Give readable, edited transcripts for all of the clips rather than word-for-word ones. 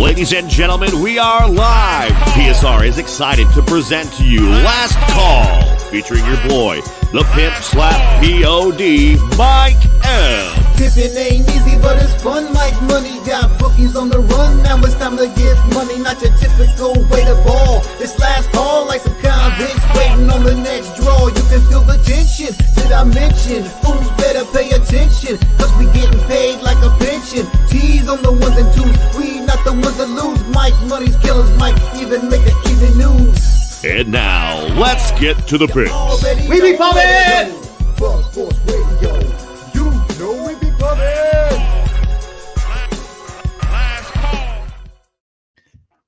Ladies and gentlemen, we are live. PSR is excited to present to you Last Call, featuring your boy, the Pimp Slap P.O.D., Mike M. Pimpin' ain't easy, but it's fun like money. Got bookies on the run, now it's time to get money. Not your typical way to ball. It's last call like some convicts waiting on the next draw. You can feel the tension. Did I mention? Fools better pay attention, cause we getting paid like a pension. T's on the ones and twos, we not the ones that lose. Mike, money's killers might even make the evening news. And now, let's get to the picks. We be pumping! Buzz Sports Radio, you know we be pumping!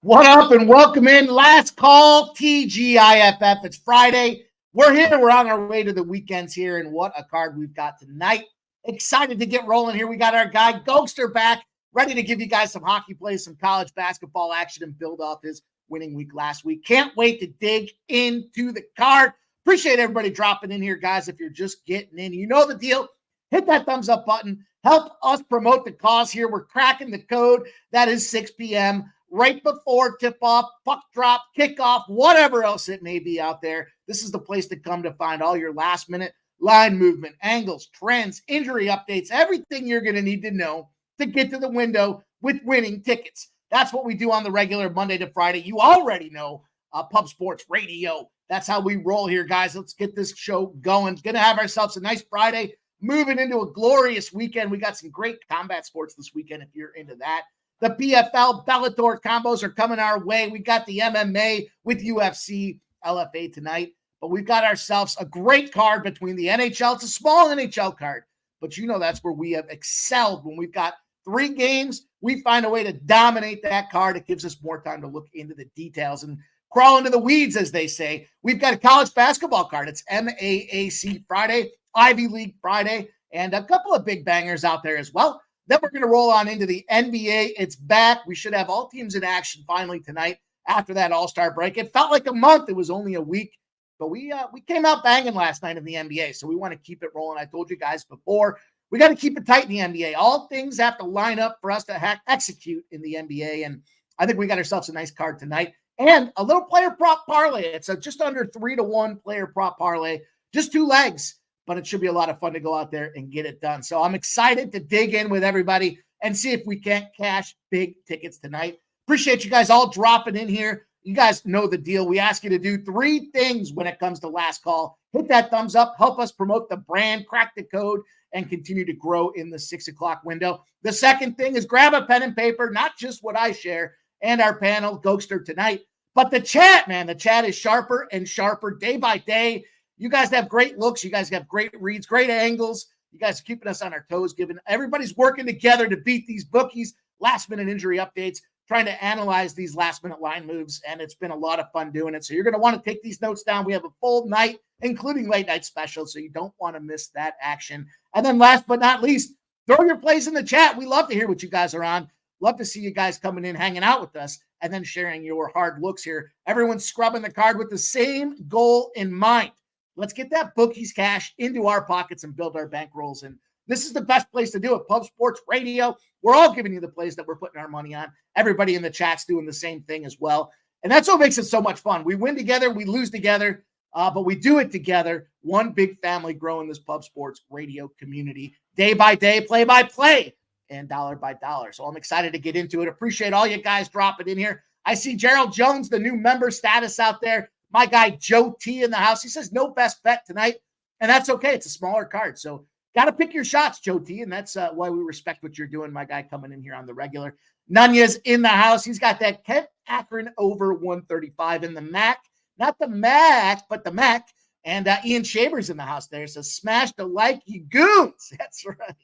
What up and welcome in. Last Call, TGIFF. It's Friday. We're here. We're on our way to the weekends here, and what a card we've got tonight. Excited to get rolling here. We got our guy Gokster back, ready to give you guys some hockey plays, some college basketball action, and build off his winning week last week. Can't wait to dig into the card. Appreciate everybody dropping in here, guys. If you're just getting in, you know the deal. Hit that thumbs up button. Help us promote the cause here. We're cracking the code. That is 6 p.m. right before tip-off, puck drop, kickoff, whatever else it may be out there. This is the place to come to find all your last-minute line movement, angles, trends, injury updates, everything you're going to need to know to get to the window with winning tickets. That's what we do on the regular Monday to Friday. You already know Pub Sports Radio. That's how we roll here, guys. Let's get this show going. Going to have ourselves a nice Friday, moving into a glorious weekend. We got some great combat sports this weekend if you're into that. The PFL Bellator combos are coming our way. We got the MMA with UFC LFA tonight, but we've got ourselves a great card between the NHL. It's a small NHL card, but you know that's where we have excelled. When we've got 3 games, we find a way to dominate that card. It gives us more time to look into the details and crawl into the weeds, as they say. We've got a college basketball card. It's MAAC Friday, Ivy League Friday, and a couple of big bangers out there as well. Then we're going to roll on into the NBA. It's back. We should have all teams in action finally tonight after that All-Star break. It felt like a month. It was only a week, but we came out banging last night in the NBA, so we want to keep it rolling. I told you guys before, we got to keep it tight in the NBA. All things have to line up for us to execute in the NBA, and I think we got ourselves a nice card tonight. And a little player prop parlay. It's a just under 3-1 player prop parlay, just 2 legs. But it should be a lot of fun to go out there and get it done. So I'm excited to dig in with everybody and see if we can't cash big tickets tonight. Appreciate you guys all dropping in here. You guys know the deal. We ask you to do 3 things when it comes to Last Call. Hit that thumbs up, help us promote the brand, crack the code, and continue to grow in the 6 o'clock window. The second thing is grab a pen and paper, not just what I share and our panel, Gokster tonight, but the chat, man. The chat is sharper and sharper day by day. You guys have great looks. You guys have great reads, great angles. You guys are keeping us on our toes, everybody's working together to beat these bookies, last-minute injury updates, trying to analyze these last-minute line moves, and it's been a lot of fun doing it. So you're going to want to take these notes down. We have a full night, including late-night specials, so you don't want to miss that action. And then last but not least, throw your plays in the chat. We love to hear what you guys are on. Love to see you guys coming in, hanging out with us, and then sharing your hard looks here. Everyone's scrubbing the card with the same goal in mind. Let's get that bookies cash into our pockets and build our bankrolls. And this is the best place to do it. Pub Sports Radio. We're all giving you the plays that we're putting our money on. Everybody in the chat's doing the same thing as well. And that's what makes it so much fun. We win together. We lose together. But we do it together. One big family growing this Pub Sports Radio community. Day by day, play by play, and dollar by dollar. So I'm excited to get into it. Appreciate all you guys dropping in here. I see Gerald Jones, the new member status out there. My guy, Joe T in the house. He says no best bet tonight, and that's okay. It's a smaller card, so got to pick your shots, Joe T, and that's why we respect what you're doing, my guy, coming in here on the regular. Nunez in the house. He's got that Kent Akron over 135 in the MAC. Not the MAC, but the MAC. And Ian Shaber's in the house there. So smash the like, you goons. That's right.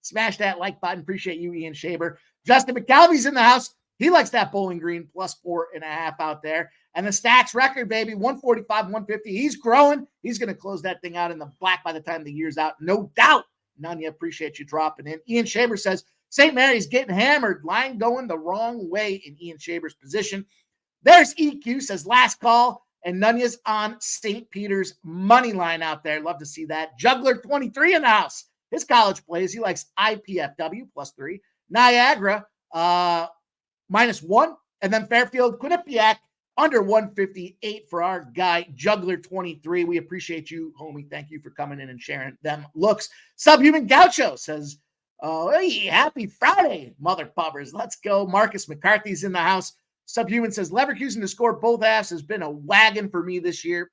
Smash that like button. Appreciate you, Ian Shaber. Justin McCalvy's in the house. He likes that Bowling Green plus 4.5 out there. And the Stacks record, baby, 145, 150. He's growing. He's going to close that thing out in the black by the time the year's out. No doubt. Nanya, appreciate you dropping in. Ian Shaber says, St. Mary's getting hammered. Line going the wrong way in Ian Shaber's position. There's EQ, says last call. And Nunya's on St. Peter's money line out there. Love to see that. Juggler 23 in the house. His college plays. He likes IPFW plus 3. Niagara -1. And then Fairfield, Quinnipiac, under 158 for our guy, Juggler23. We appreciate you, homie. Thank you for coming in and sharing them looks. Subhuman Gaucho says, oh, hey, happy Friday, mother pubbers. Let's go. Marcus McCarthy's in the house. Subhuman says, Leverkusen to score both halves has been a wagon for me this year,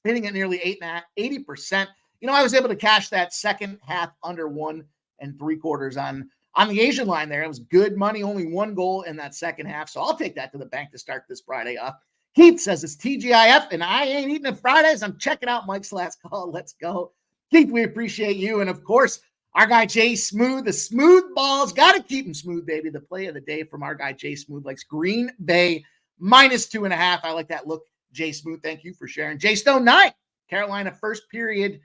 hitting at nearly 80%. I was able to cash that second half under 1 3/4 on the Asian line there. It was good money, only 1 goal in that second half. So I'll take that to the bank to start this Friday off. Keith says it's TGIF and I ain't eating it Fridays. I'm checking out Mike's last call. Let's go. Keith, we appreciate you. And of course, our guy Jay Smooth, the smooth balls. Got to keep him smooth, baby. The play of the day from our guy Jay Smooth likes Green Bay -2.5. I like that look, Jay Smooth. Thank you for sharing. Jay Stone 9. Carolina first period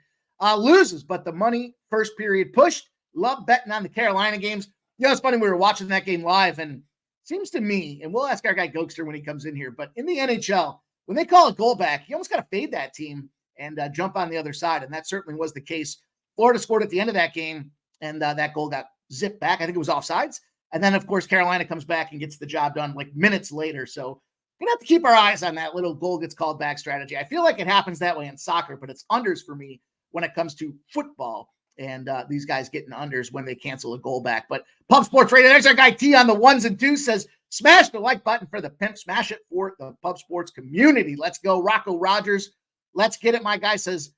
loses, but the money first period pushed. Love betting on the Carolina games. It's funny. We were watching that game live, and seems to me, and we'll ask our guy Gokster when he comes in here, but in the NHL, when they call a goal back, you almost got to fade that team and jump on the other side, and that certainly was the case. Florida scored at the end of that game, and that goal got zipped back. I think it was offsides. And then, of course, Carolina comes back and gets the job done like minutes later. So we're going to have to keep our eyes on that little goal gets called back strategy. I feel like it happens that way in soccer, but it's unders for me when it comes to football. And these guys getting unders when they cancel a goal back. But Pub Sports Radio, there's our guy T on the 1s and 2s says, smash the like button for the pimp. Smash it for the Pub Sports community. Let's go. Rocco Rogers, let's get it. My guy says,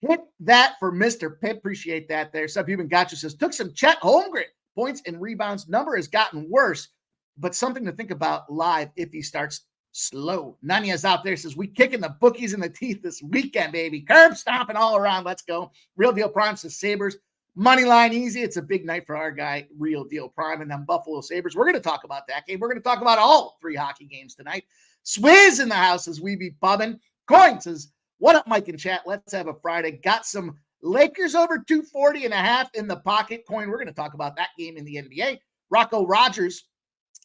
hit that for Mr. Pimp. Appreciate that there. Subhuman Gotcha says, took some Chet Holmgren. Points and rebounds. Number has gotten worse, but something to think about live if he starts slow. Nanya's out there says, we kicking the bookies in the teeth this weekend, baby. Curb stomping all around. Let's go. Real Deal Prime says Sabres. Money line easy. It's a big night for our guy, Real Deal Prime, and then Buffalo Sabres. We're going to talk about that game. We're going to talk about all 3 hockey games tonight. Swizz in the house as we be pubbing. Coin says, what up, Mike and chat? Let's have a Friday. Got some Lakers over 240.5 in the pocket. Coin, we're going to talk about that game in the NBA. Rocco Rogers,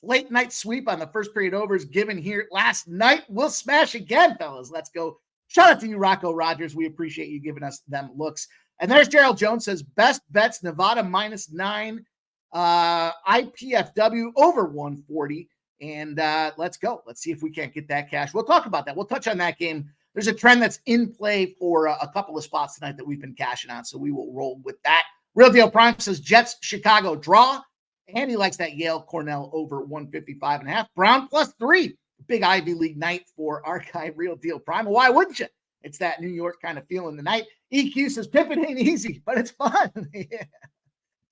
late night sweep on the first period overs given here last night. We'll smash again, fellas. Let's go. Shout out to you, Rocco Rogers. We appreciate you giving us them looks. And there's Gerald Jones says, best bets, Nevada -9, IPFW over 140. And let's go. Let's see if we can't get that cash. We'll talk about that. We'll touch on that game. There's a trend that's in play for a couple of spots tonight that we've been cashing on, so we will roll with that. Real Deal Prime says Jets, Chicago draw. And he likes that Yale Cornell over 155.5. Brown +3. Big Ivy League night for our guy, Real Deal Prime. Why wouldn't you? It's that New York kind of feeling tonight. EQ says Pippin ain't easy, but it's fun. Yeah.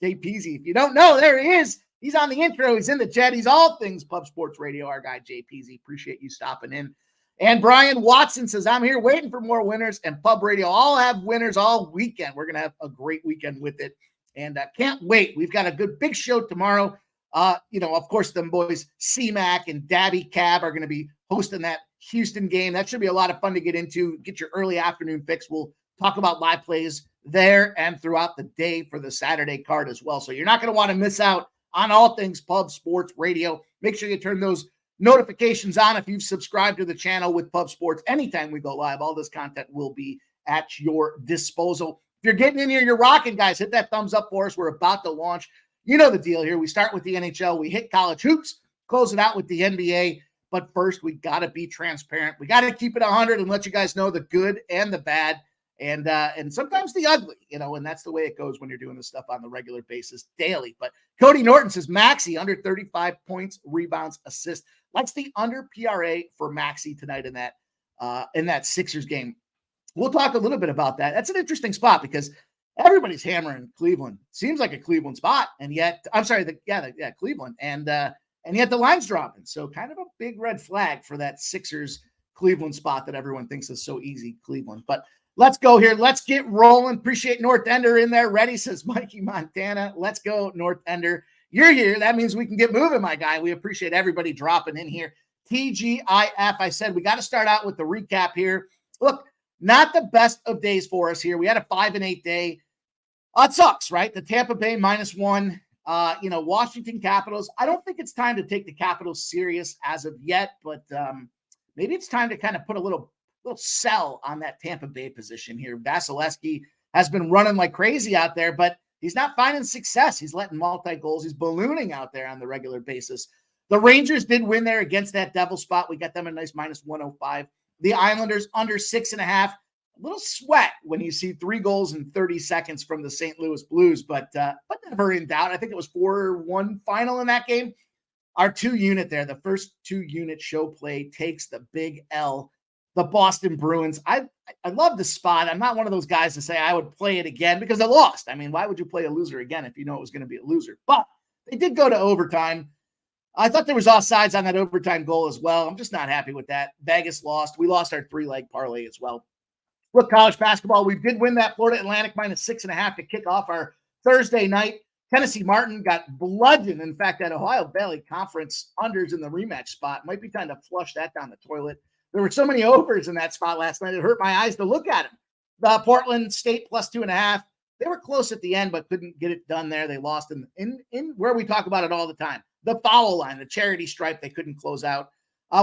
Jay Peasy. If you don't know, there he is. He's on the intro. He's in the chat. He's all things Pub Sports Radio. Our guy, Jay Peasy. Appreciate you stopping in. And Brian Watson says, I'm here waiting for more winners, and Pub Radio all have winners all weekend. We're going to have a great weekend with it. And can't wait. We've got a good big show tomorrow. Of course, them boys, C-Mac and Dabby Cab, are going to be hosting that Houston game. That should be a lot of fun to get into. Get your early afternoon fix. We'll talk about live plays there and throughout the day for the Saturday card as well. So you're not going to want to miss out on all things Pub Sports Radio. Make sure you turn those notifications on if you've subscribed to the channel with Pub Sports. Anytime we go live, all this content will be at your disposal. If you're getting in here, you're rocking, guys. Hit that thumbs up for us. We're about to launch. You know the deal here. We start with the NHL. We hit college hoops, close it out with the NBA. But first, we got to be transparent. We got to keep it 100 and let you guys know the good and the bad and sometimes the ugly, and that's the way it goes when you're doing this stuff on the regular basis daily. But Cody Norton says Maxey under 35 points, rebounds, assists. Likes the under PRA for Maxey tonight in that Sixers game. We'll talk a little bit about that. That's an interesting spot because everybody's hammering Cleveland. Seems like a Cleveland spot, and yet Cleveland, and yet the line's dropping. So kind of a big red flag for that Sixers Cleveland spot that everyone thinks is so easy, Cleveland. But let's go here. Let's get rolling. Appreciate North Ender in there. Ready, says Mikey Montana. Let's go, North Ender. You're here. That means we can get moving, my guy. We appreciate everybody dropping in here. TGIF. I said we got to start out with the recap here. Look, not the best of days for us here. We had a 5-8 day. It sucks, right? The Tampa Bay -1. Washington Capitals. I don't think it's time to take the Capitals serious as of yet, but maybe it's time to kind of put a little sell on that Tampa Bay position here. Vasilevsky has been running like crazy out there, but he's not finding success. He's letting multi-goals. He's ballooning out there on the regular basis. The Rangers did win there against that Devil spot. We got them a nice minus 105. The Islanders under 6.5. A little sweat when you see 3 goals in 30 seconds from the St. Louis Blues, but never in doubt. I think it was 4-1 final in that game. Our 2 unit there, the first 2 unit show play takes the big L. The Boston Bruins. I love the spot. I'm not one of those guys to say I would play it again because I lost. I mean, why would you play a loser again if you know it was going to be a loser? But they did go to overtime. I thought there was offsides on that overtime goal as well. I'm just not happy with that. Vegas lost. We lost our 3-leg parlay as well. Look, college basketball, we did win that Florida Atlantic minus 6.5 to kick off our Thursday night. Tennessee Martin got bludgeoned. In fact, that Ohio Valley Conference unders in the rematch spot. Might be time to flush that down the toilet. There were so many overs in that spot last night. It hurt my eyes to look at them. The Portland State plus 2.5. They were close at the end, but couldn't get it done there. They lost in where we talk about it all the time. The foul line, the charity stripe, they couldn't close out.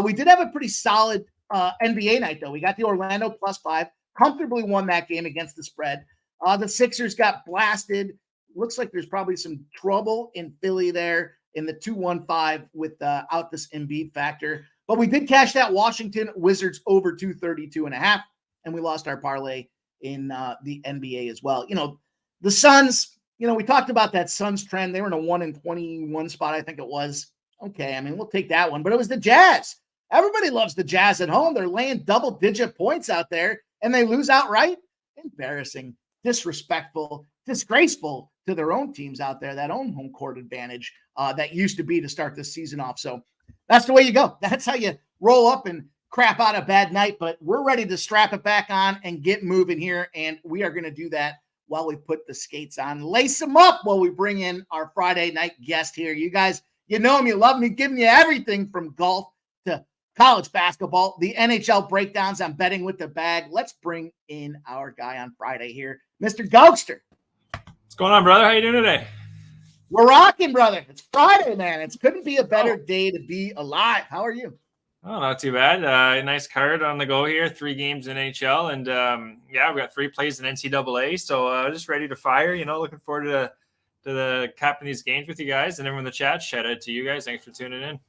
We did have a pretty solid NBA night, though. We got the Orlando plus 5. Comfortably won that game against the spread. The Sixers got blasted. Looks like there's probably some trouble in Philly there in the 2-1-5 without this Embiid factor. But we did cash that Washington Wizards over 232.5, and we lost our parlay in the NBA as well. You know, the Suns, you know, we talked about that Suns trend. They were in a 1-21 spot, I think it was. Okay, I mean, we'll take that one. But it was the Jazz. Everybody loves the Jazz at home. They're laying double-digit points out there, and they lose outright. Embarrassing, disrespectful, disgraceful to their own teams out there, that own home court advantage that used to be to start this season off. So that's the way you go. That's how you roll up and crap out a bad night. But we're ready to strap it back on and get moving here, and we are going to do that while we put the skates on. Lace them up while we bring in our Friday night guest here. You guys, you know him, you love me, giving you everything from golf to college basketball, the NHL breakdowns on betting with the bag. Let's bring in our guy on Friday here, Mr. Gokster. What's going on, brother? How you doing today? We're rocking, brother. It's Friday, man. It couldn't be a better day to be alive. How are you? Oh, not too bad. Nice card on the go here. 3 games in NHL, and yeah, we got 3 plays in NCAA. So just ready to fire. You know, looking forward to the capping these games with you guys and everyone in the chat. Shout out to you guys. Thanks for tuning in.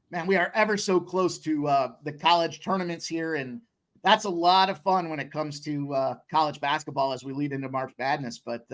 Man, we are ever so close to the college tournaments here, and that's a lot of fun when it comes to college basketball as we lead into March Madness. But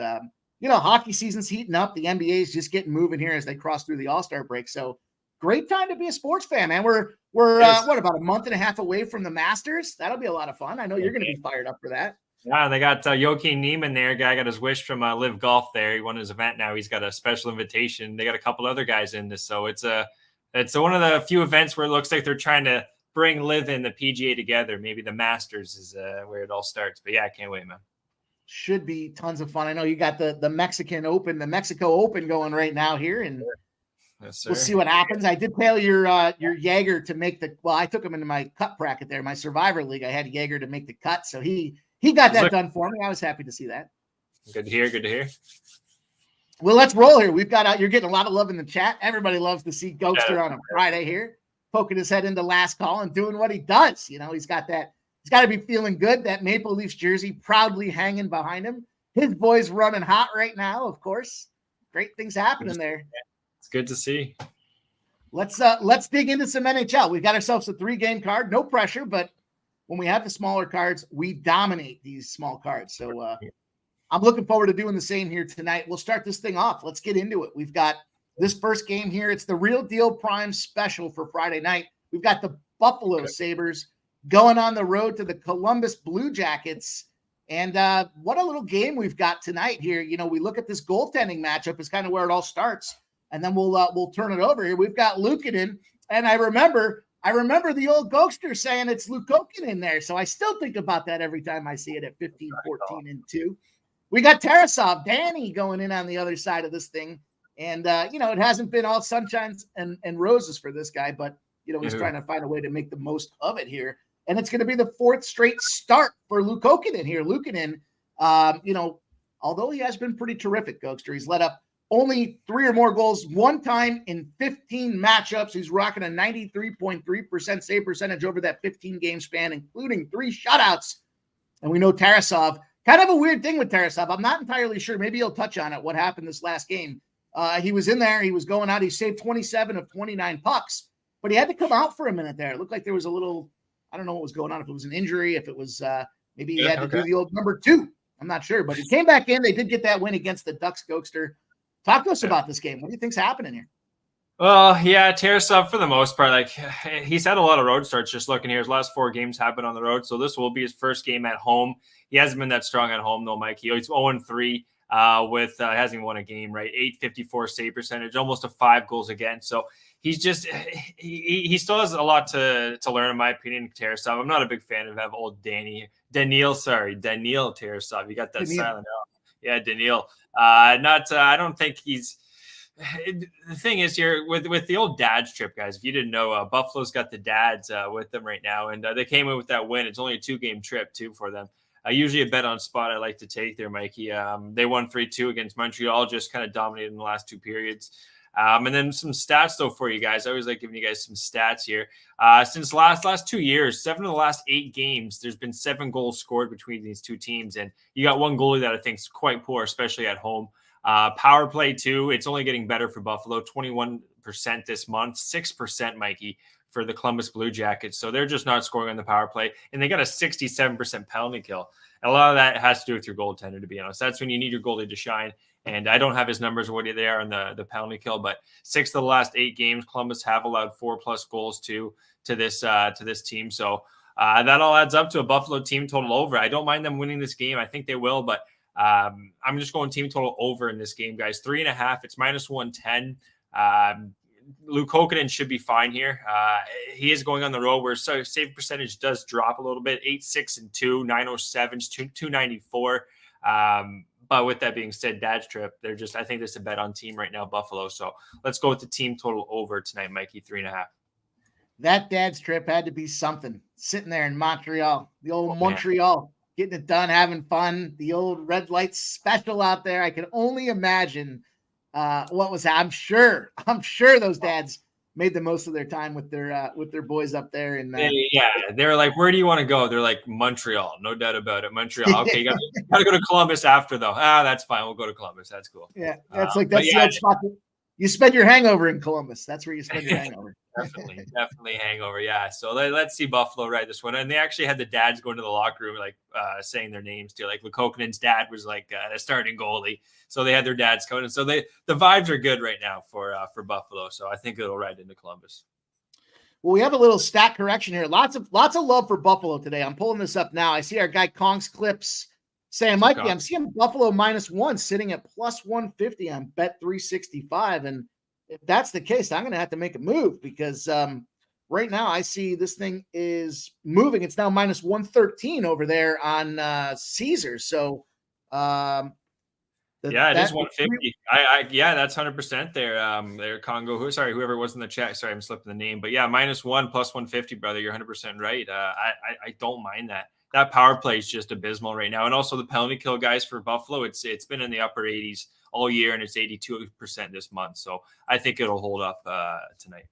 you know, hockey season's heating up. The NBA is just getting moving here as they cross through the All-Star break. So great time to be a sports fan, man. We're what, about a month and a half away from the Masters? That'll be a lot of fun. I know you're going to be fired up for that. Yeah, they got Joakim Neiman there. Guy got his wish from Live Golf there. He won his event now. He's got a special invitation. They got a couple other guys in this. So it's one of the few events where it looks like they're trying to bring Live and the PGA together. Maybe the Masters is where it all starts. But yeah, I can't wait, man. Should be tons of fun. I know you got the Mexican Open, the Mexico Open going right now here, and yes, we'll see what happens. I did tell your Jaeger to make I took him into my cut bracket there, my Survivor League. I had Jaeger to make the cut, so he got that done for me. I was happy to see that. Good to hear. Good to hear. Well, let's roll here. We've got you're getting a lot of love in the chat. Everybody loves to see Gokster on a Friday here, poking his head into last call and doing what he does. You know, he's got to be feeling good. That Maple Leafs jersey proudly hanging behind him. His boy's running hot right now, of course. Great things happening there. It's good to see. Let's dig into some NHL. We've got ourselves a 3-game card. No pressure, but when we have the smaller cards, we dominate these small cards. So I'm looking forward to doing the same here tonight. We'll start this thing off. Let's get into it. We've got this first game here. It's the Real Deal Prime special for Friday night. We've got the Buffalo Sabres going on the road to the Columbus Blue Jackets. And what a little game we've got tonight here. You know, we look at this goaltending matchup is kind of where it all starts. And then we'll turn it over here. We've got Luukkonen. And I remember the old Gokster saying it's Luukkonen in there. So I still think about that every time I see it at 15, 14, and 2. We got Tarasov, Danny going in on the other side of this thing. And, you know, it hasn't been all sunshines and roses for this guy, but, you know, he's trying to find a way to make the most of it here. And it's going to be the 4th straight start for Luukkonen here. Luukkonen, you know, although he has been pretty terrific, Gokster, he's let up only 3 or more goals one time in 15 matchups. He's rocking a 93.3% save percentage over that 15-game span, including 3 shutouts. And we know Tarasov, kind of a weird thing with Tarasov. I'm not entirely sure. Maybe he'll touch on it, what happened this last game. He was in there. He was going out. He saved 27 of 29 pucks, but he had to come out for a minute there. It looked like there was a little, I don't know what was going on. If it was an injury, if it was maybe he had to do the old number 2. I'm not sure, but he came back in. They did get that win against the Ducks. Gokster, talk to us about this game. What do you think's happening here? Well, yeah, Tarasov for the most part, like he's had a lot of road starts. Just looking here, his last 4 games have been on the road, so this will be his first game at home. He hasn't been that strong at home though, Mike. He's 0-3 with hasn't even won a game, right? .854 save percentage, almost a 5 goals against. So he's just he still has a lot to learn, in my opinion. Tarasov, I'm not a big fan of old Daniil Tarasov. You got that silent L. Yeah, Daniil. I don't think he's. The thing is here with the old dads trip, guys, if you didn't know, Buffalo's got the dads with them right now, and they came in with that win. It's only a 2-game trip too for them. Usually a bet on spot I like to take there, Mikey. They won 3-2 against Montreal, just kind of dominated in the last 2 periods. And then some stats though for you guys. I always like giving you guys some stats here. Since last 2 years, 7 of the last 8 games, there's been 7 goals scored between these 2 teams, and you got one goalie that I think is quite poor, especially at home. Power play too, it's only getting better for Buffalo, 21% this month, 6%, Mikey, for the Columbus Blue Jackets. So they're just not scoring on the power play, and they got a 67% penalty kill. And a lot of that has to do with your goaltender, to be honest. That's when you need your goalie to shine. And I don't have his numbers what they are on the penalty kill, but 6 of the last 8 games, Columbus have allowed 4+ goals to this team. So that all adds up to a Buffalo team total over. I don't mind them winning this game. I think they will, but I'm just going team total over in this game, guys. 3.5. It's -110. Luke Kokkonen should be fine here. He is going on the road where save percentage does drop a little bit. 8-6-2, 907s, 294. But with that being said, dad's trip, I think there's a bet on team right now, Buffalo. So let's go with the team total over tonight, Mikey, 3.5. That dad's trip had to be something. Sitting there in Montreal, the old Montreal. Getting it done, having fun, the old red light special out there. I can only imagine what was. I'm sure those dads made the most of their time with their boys up there. And they're like, where do you want to go? They're like, Montreal, no doubt about it. Montreal. Okay, you got to go to Columbus after though. That's fine. We'll go to Columbus. That's cool. Yeah, that's the old spot. You spend your hangover in Columbus. That's where you spend your hangover. Definitely hangover. Yeah. So let's see Buffalo ride this one. And they actually had the dads going to the locker room, like saying their names too. Like Lukokonen's dad was like a starting goalie. So they had their dads coming. And so the vibes are good right now for Buffalo. So I think it'll ride into Columbus. Well, we have a little stat correction here. Lots of love for Buffalo today. I'm pulling this up now. I see our guy Kong's Clips saying, Mikey, I'm seeing Buffalo -1 sitting at +150 on Bet365. And if that's the case, I'm going to have to make a move because right now I see this thing is moving. It's now -113 over there on Caesars. So, it is 150. That's 100% there. Congo, whoever was in the chat. Sorry, I'm slipping the name, but yeah, -1 +150, brother. You're 100% right. I don't mind that. That power play is just abysmal right now. And also the penalty kill, guys, for Buffalo, it's been in the upper 80s all year, and it's 82% this month. So I think it'll hold up tonight.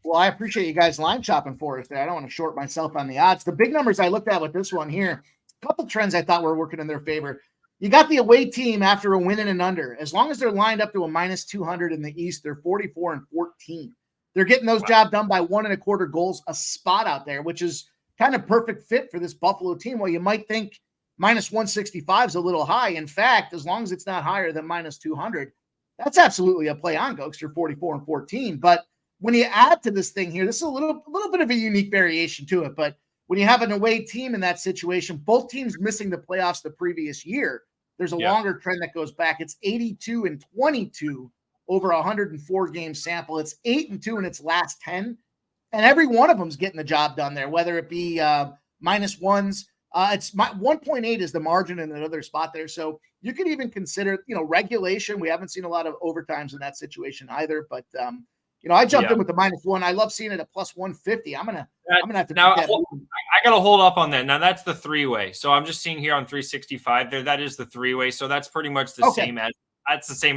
Well, I appreciate you guys line chopping for us there. I don't want to short myself on the odds. The big numbers I looked at with this one here, a couple trends I thought were working in their favor. You got the away team after a win and an under. As long as they're lined up to a -200 in the East, they're 44-14. They're getting those job done by 1.25 goals a spot out there, which is kind of perfect fit for this Buffalo team. Well, you might think -165 is a little high. In fact, as long as it's not higher than -200, that's absolutely a play on Gokster, 44-14. But when you add to this thing here, this is a little bit of a unique variation to it. But when you have an away team in that situation, both teams missing the playoffs the previous year, there's a longer trend that goes back. It's 82-22 over a 104 game sample. It's 8-2 in its last 10. And every one of them's getting the job done there, whether it be -1s. It's 1.8 is the margin in another spot there. So you could even consider, regulation. We haven't seen a lot of overtimes in that situation either. But I jumped in with the -1. I love seeing it at +150. I'm gonna have to now. That I gotta hold up on that. Now that's the 3-way. So I'm just seeing here on 365 there. That is the 3-way. So that's pretty much the same as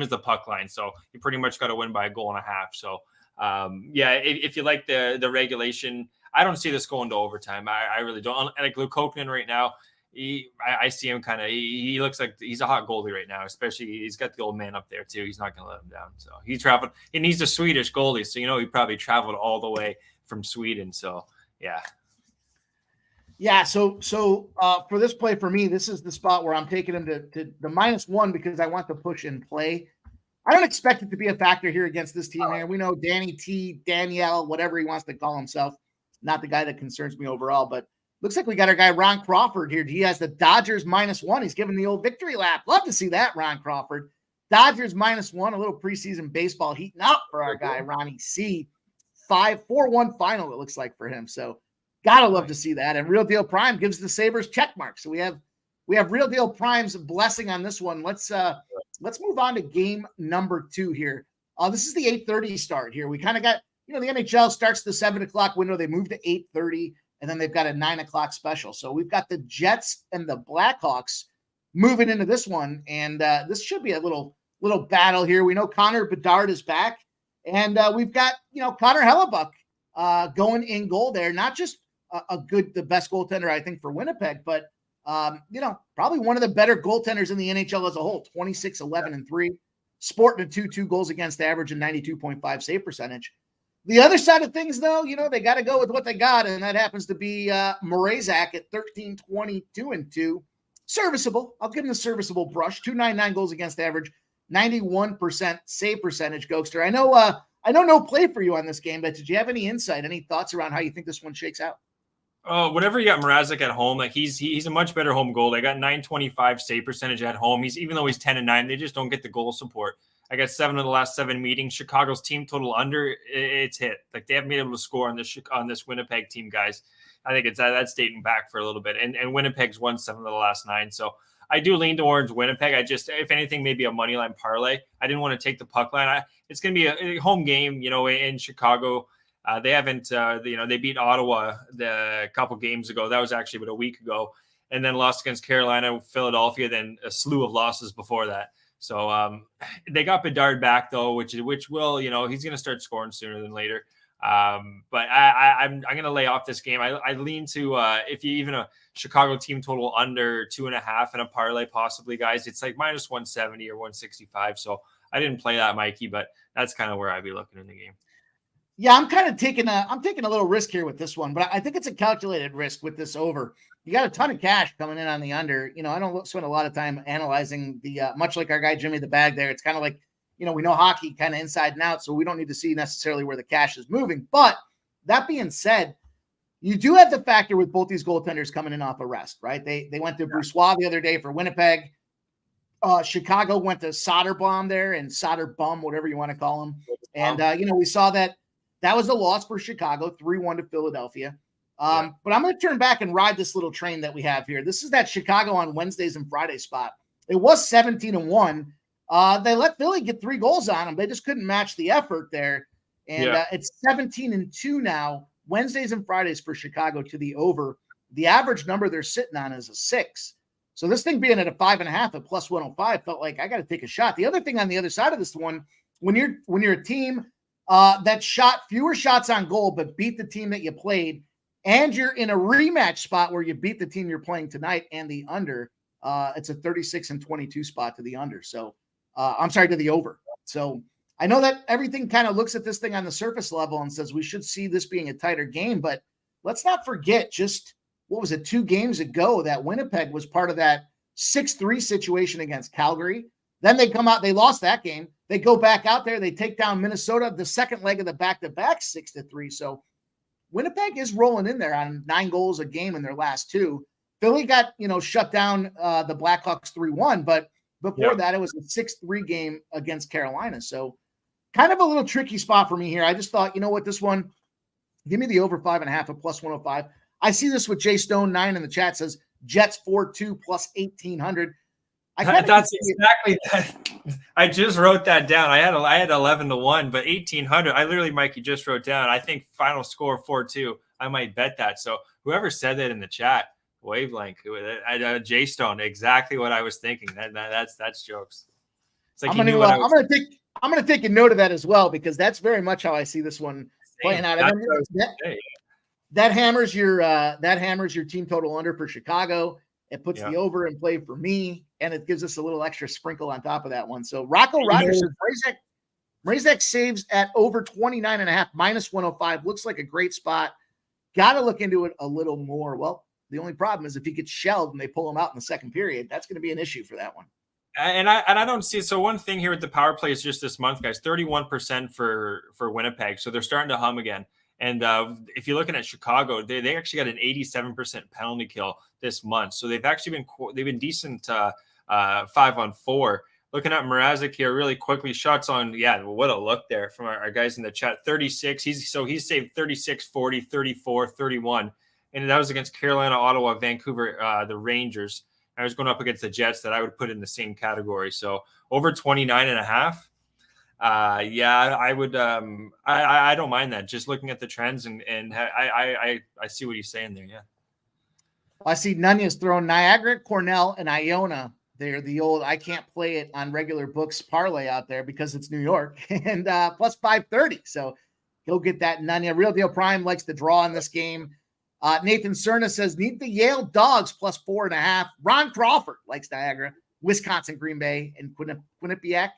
the puck line. So you pretty much got to win by 1.5 goals. So if you like the regulation, I don't see this going to overtime. I really don't. Like Luke Kokkonen right now, I see him kind of, he looks like he's a hot goalie right now, especially he's got the old man up there too. He's not going to let him down. So he traveled, and he's a Swedish goalie. So, he probably traveled all the way from Sweden. So, yeah. Yeah. So for this play for me, this is the spot where I'm taking him to the -1 because I want the push and play. I don't expect it to be a factor here against this team here. We know Danny T, Danielle, whatever he wants to call himself, not the guy that concerns me overall, but looks like we got our guy Ron Crawford here. He has the Dodgers -1. He's giving the old victory lap. Love to see that, Ron Crawford. Dodgers -1, a little preseason baseball heating up for our guy, Ronnie C. 4-1 final, it looks like, for him. So gotta love to see that. And Real Deal Prime gives the Sabres check mark. So we have Real Deal Prime's blessing on this one. Let's move on to game number 2 here. This is the 8:30 start here. We kind of got, the NHL starts the 7 o'clock window. They move to 8:30, and then they've got a 9 o'clock special. So we've got the Jets and the Blackhawks moving into this one, and this should be a little battle here. We know Connor Bedard is back, and we've got Connor Hellebuck going in goal there. Not just the best goaltender I think for Winnipeg, but probably one of the better goaltenders in the NHL as a whole. 26, 11, and 3, sporting a 2.2 goals against average and 92.5 save percentage. The other side of things, though, they got to go with what they got, and that happens to be Mrazek at 13, 22, and 2. Serviceable. I'll give him the serviceable brush. 2.99 goals against average, 91% save percentage, Gokster. I know no play for you on this game, but did you have any insight, any thoughts around how you think this one shakes out? Whenever you got Mrazek at home, like he's a much better home goal. They got 925 save percentage at home. Even though he's 10-9, they just don't get the goal support. I got 7 of the last 7 meetings. Chicago's team total under, it's hit. Like they haven't been able to score on this Winnipeg team, guys. I think that's dating back for a little bit. And Winnipeg's won 7 of the last 9. So I do lean towards Winnipeg. If anything, maybe a money line parlay. I didn't want to take the puck line. It's going to be a home game, in Chicago. They haven't, they beat Ottawa a couple games ago. That was actually about a week ago, and then lost against Carolina, Philadelphia, then a slew of losses before that. So they got Bedard back though, which will, he's going to start scoring sooner than later. But I'm going to lay off this game. I lean to if you even a Chicago team total under 2.5 and a parlay possibly, guys. It's like -170 or 165. So I didn't play that, Mikey, but that's kind of where I'd be looking in the game. Yeah, I'm taking a little risk here with this one, but I think it's a calculated risk with this over. You got a ton of cash coming in on the under. I don't spend a lot of time analyzing the much like our guy Jimmy the Bag there. It's kind of like, we know hockey kind of inside and out, so we don't need to see necessarily where the cash is moving. But that being said, you do have the factor with both these goaltenders coming in off a rest, right? They went to Broussard the other day for Winnipeg. Chicago went to Soderbaum there, and Soderbum, whatever you want to call him. And, we saw that was a loss for Chicago, 3-1 to Philadelphia. But I'm going to turn back and ride this little train that we have here. This is that Chicago on Wednesdays and Fridays spot. It was 17-1. They let Philly get 3 goals on them. They just couldn't match the effort there. And it's 17-2 now, Wednesdays and Fridays for Chicago to the over. The average number they're sitting on is a 6. So this thing being at a 5.5 at +105 felt like I got to take a shot. The other thing on the other side of this one, when you're a team that shot fewer shots on goal but beat the team that you played, and you're in a rematch spot where you beat the team you're playing tonight and the under, it's a 36-22 spot to the under. So to the over. So I know that everything kind of looks at this thing on the surface level and says we should see this being a tighter game, but let's not forget just, 2 games ago that Winnipeg was part of that 6-3 situation against Calgary. Then they come out, they lost that game. They go back out there, they take down Minnesota, the second leg of the back-to-back 6-3. So Winnipeg is rolling in there on 9 goals a game in their last 2. Philly got, shut down the Blackhawks 3-1, but before that, it was a 6-3 game against Carolina. So kind of a little tricky spot for me here. I just thought, this one, give me the over 5.5 at +105. I see this with Jay Stone 9 in the chat says Jets 4-2 +1,800. That's exactly that. I just wrote that down. I had 11-1, but 1,800. I literally, Mikey, just wrote down. I think final score 4-2. I might bet that. So whoever said that in the chat, wavelength, Jay Stone, exactly what I was thinking. That's jokes. It's like I'm gonna take a note of that as well, because that's very much how I see this one playing out. That hammers your team total under for Chicago. It puts the over in play for me, and it gives us a little extra sprinkle on top of that one. So Rocco Rogers says Mrazek saves at over 29.5, minus 105. Looks like a great spot. Got to look into it a little more. Well, the only problem is if he gets shelled and they pull him out in the second period, that's going to be an issue for that one. And I don't see. So one thing here with the power play is just this month, guys, 31% for Winnipeg. So they're starting to hum again. And if you're looking at Chicago, they actually got an 87% penalty kill this month. So they've been decent 5-on-4. Looking at Mrazek here really quickly, shots on, what a look there from our guys in the chat. 36. He's saved 36, 40, 34, 31. And that was against Carolina, Ottawa, Vancouver, the Rangers. I was going up against the Jets that I would put in the same category. So over 29.5. I would. I don't mind that. Just looking at the trends and I see what he's saying there. Yeah. I see Nunez throwing Niagara, Cornell, and Iona. They're the old I can't play it on regular books parlay out there because it's New York and plus 530. So he'll get that Nunez. Real Deal Prime likes to draw in this game. Nathan Cerna says need the Yale Dogs plus 4.5. Ron Crawford likes Niagara, Wisconsin, Green Bay, and Quinnipiac.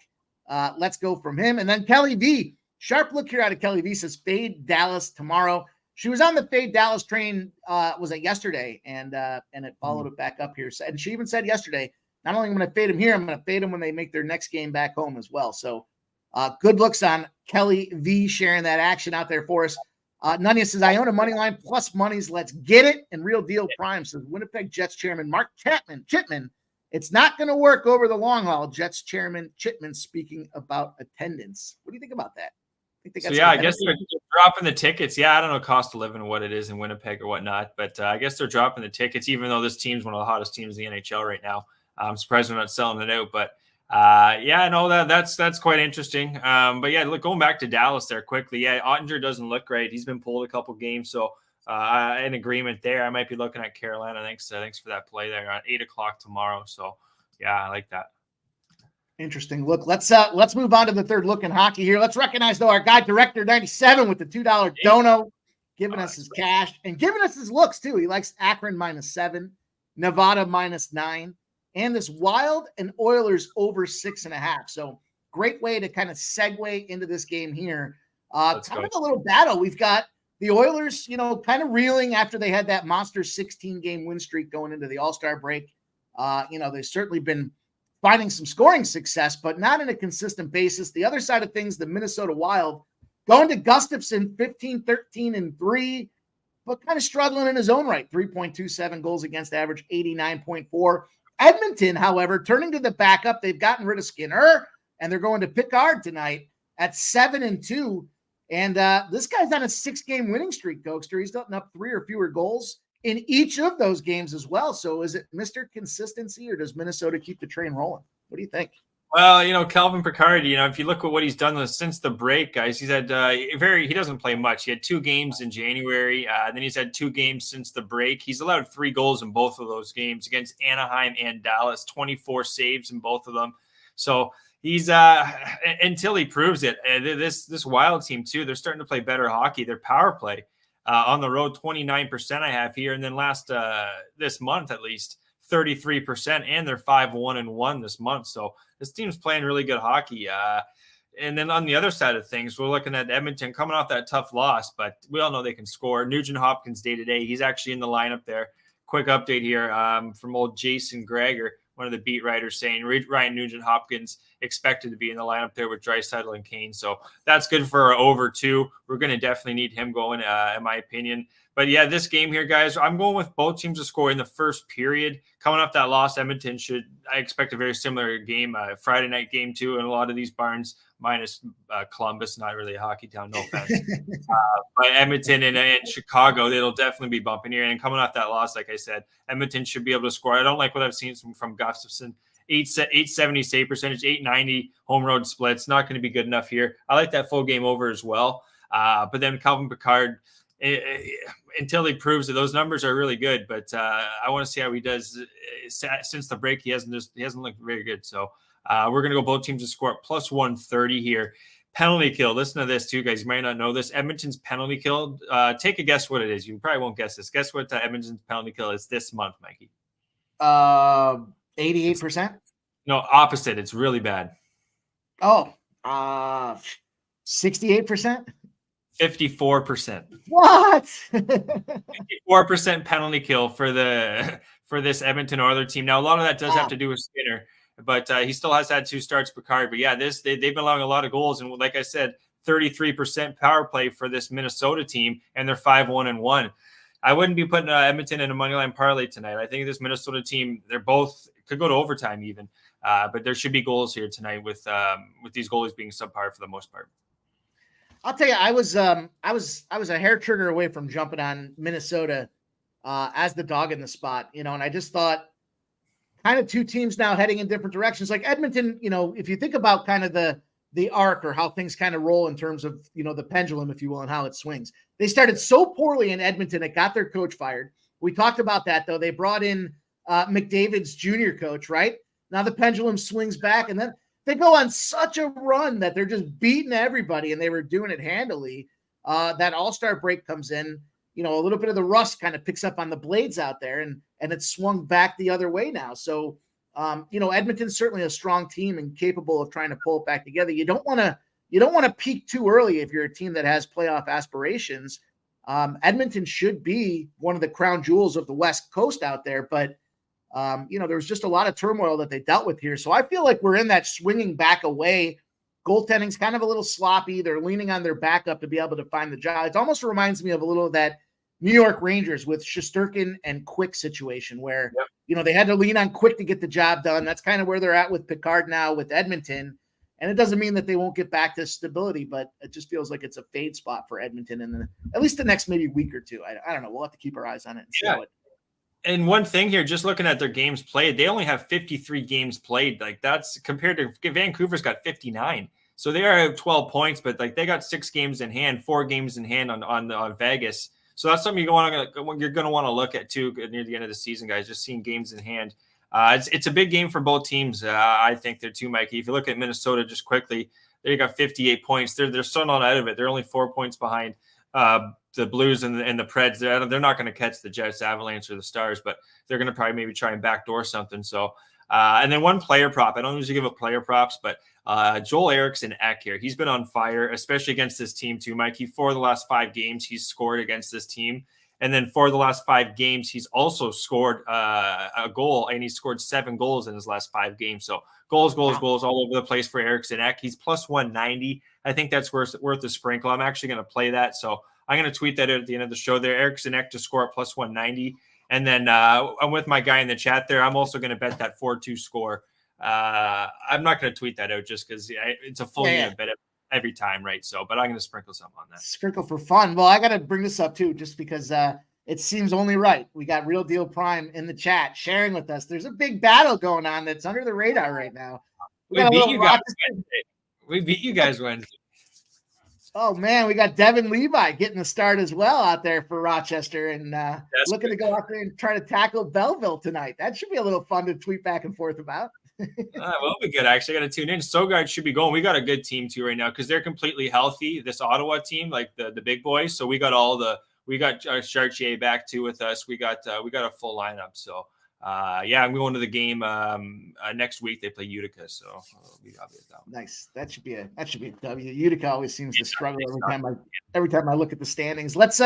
Let's go from him. And then Kelly V. Sharp look here out of Kelly V says fade Dallas tomorrow. She was on the fade Dallas train, was it yesterday? And it followed it back up here. And she even said yesterday, not only am I going to fade him here, I'm going to fade him when they make their next game back home as well. So good looks on Kelly V sharing that action out there for us. Nunez says, I own a money line plus monies. Let's get it. And Real Deal Prime says, Winnipeg Jets chairman Mark Chipman, it's not going to work over the long haul. Jets chairman Chipman speaking about attendance. What do you think about that? I guess they're dropping the tickets. Yeah, I don't know cost of living and what it is in Winnipeg or whatnot, but I guess they're dropping the tickets, even though this team's one of the hottest teams in the NHL right now. I'm surprised they're not selling it out, but that's quite interesting. But yeah, look, going back to Dallas there quickly. Yeah, Ottinger doesn't look great. He's been pulled a couple games, so in agreement there. I might be looking at Carolina. Thanks for that play there at 8:00 tomorrow. So yeah, I like that. Interesting. Look, let's move on to the third look in hockey here. Let's recognize though our guy Director 97 with the $2 dono, giving us his cash and giving us his looks too. He likes Akron -7, Nevada -9. And this Wild and Oilers over 6.5. So great way to kind of segue into this game here. Kind of a little battle. We've got the Oilers, kind of reeling after they had that monster 16-game win streak going into the All-Star break. They've certainly been finding some scoring success, but not in a consistent basis. The other side of things, the Minnesota Wild going to Gustafsson 15-13-3, but kind of struggling in his own right. 3.27 goals against average, 89.4. Edmonton, however, turning to the backup, they've gotten rid of Skinner, and they're going to Picard tonight at 7-2. And this guy's on a 6-game winning streak, Gokster. He's gotten up 3 or fewer goals in each of those games as well. So is it Mr. Consistency, or does Minnesota keep the train rolling? What do you think? Well, Calvin Picard, if you look at what he's done since the break, guys, he's had he doesn't play much. He had 2 games in January. Then he's had 2 games since the break. He's allowed 3 goals in both of those games against Anaheim and Dallas, 24 saves in both of them. So he's until he proves it. This Wild team too, they're starting to play better hockey. Their power play on the road, 29% I have here. And then last this month, at least 33%, and they're 5-1-1 this month. So this team's playing really good hockey. And then on the other side of things, we're looking at Edmonton coming off that tough loss, but we all know they can score. Nugent Hopkins day-to-day, he's actually in the lineup there. Quick update here from old Jason Greger, one of the beat writers, saying Ryan Nugent Hopkins expected to be in the lineup there with Draisaitl and Kane. So that's good for our over 2. We're going to definitely need him going, in my opinion. But yeah, this game here, guys, I'm going with both teams to score in the first period. Coming off that loss, Edmonton I expect a very similar game, Friday night game too, in a lot of these barns, minus Columbus, not really a hockey town, no offense. But Edmonton and Chicago, it'll definitely be bumping here. And coming off that loss, like I said, Edmonton should be able to score. I don't like what I've seen from Gustafsson. 870 save percentage, 890 home road splits. Not going to be good enough here. I like that full game over as well. But then Calvin Picard, until he proves that those numbers are really good, but I want to see how he does. Since the break, he hasn't looked very good. So we're going to go both teams to score at plus 130 here. Penalty kill. Listen to this too, guys. You might not know this. Edmonton's penalty kill. Take a guess what it is. You probably won't guess this. Guess what Edmonton's penalty kill is this month, Mikey? 88%. No, opposite. It's really bad. Oh, 68%. 54%. What? 54% penalty kill for this Edmonton Oilers team. Now, a lot of that does have to do with Skinner, but he still has had 2 starts, Picard. But yeah, they've been allowing a lot of goals, and like I said, 33% power play for this Minnesota team, and they're 5-1-1. I wouldn't be putting Edmonton in a moneyline parlay tonight. I think this Minnesota team, they're both could go to overtime even, but there should be goals here tonight with these goalies being subpar for the most part. I'll tell you, I was a hair trigger away from jumping on Minnesota as the dog in the spot, and I just thought kind of 2 teams now heading in different directions. Like Edmonton, if you think about kind of the arc or how things kind of roll in terms of, the pendulum, if you will, and how it swings. They started so poorly in Edmonton, it got their coach fired. We talked about that, though. They brought in McDavid's junior coach, right? Now the pendulum swings back, and then they go on such a run that they're just beating everybody, and they were doing it handily. That all-star break comes in, a little bit of the rust kind of picks up on the blades out there, and it's swung back the other way now. So, Edmonton's certainly a strong team and capable of trying to pull it back together. You don't want to peak too early if you're a team that has playoff aspirations. Edmonton should be one of the crown jewels of the West Coast out there, but there was just a lot of turmoil that they dealt with here. So I feel like we're in that swinging back away. Goaltending's kind of a little sloppy. They're leaning on their backup to be able to find the job. It almost reminds me of a little of that New York Rangers with Shesterkin and Quick situation where, they had to lean on Quick to get the job done. That's kind of where they're at with Picard now with Edmonton. And it doesn't mean that they won't get back to stability, but it just feels like it's a fade spot for Edmonton in at least the next maybe week or two. I don't know. We'll have to keep our eyes on it. And one thing here, just looking at their games played, they only have 53 games played. Like that's compared to Vancouver's got 59. So they are at 12 points, but like they got 6 games in hand, 4 games in hand on Vegas. So that's something you're going to want to look at too near the end of the season, guys. Just seeing games in hand. It's a big game for both teams. I think they're too, Mikey. If you look at Minnesota just quickly, they got 58 points. They're still not out of it. They're only 4 points behind the Blues and the Preds. They're not going to catch the Jets, Avalanche, or the Stars, but they're going to probably maybe try and backdoor something. So, and then one player prop. I don't usually give up player props, but Joel Eriksson Ek here. He's been on fire, especially against this team too, Mikey. 4 of the last 5 games he's scored against this team. And then 4 of the last 5 games, he's also scored a goal, and he scored 7 goals in his last 5 games. So goals all over the place for Eriksson Ek. He's plus 190. I think that's worth a sprinkle. I'm actually going to play that. So I'm going to tweet that at the end of the show there. Eriksson Ek to score at plus 190. And then I'm with my guy in the chat there. I'm also going to bet that 4-2 score. I'm not going to tweet that out just because it's a full unit bet every time, right? So, but I'm going to sprinkle something on that. Sprinkle for fun. Well, I got to bring this up too, just because it seems only right. We got Real Deal Prime in the chat sharing with us. There's a big battle going on that's under the radar right now. We beat you guys Wednesday. We beat you guys Wednesday. Oh man, we got Devin Levi getting the start as well out there for Rochester, and looking to go out there and try to tackle Belleville tonight. That should be a little fun to tweet back and forth about. Well, be good. Actually, I got to tune in. Sogard should be going. We got a good team too right now because they're completely healthy. This Ottawa team, like the big boys. So we got Chartier back too with us. We got a full lineup. So I'm going to the game next week. They play Utica, so I'll be at that one. Nice. That should be a W. Utica always seems to struggle every time I look at the standings. Let's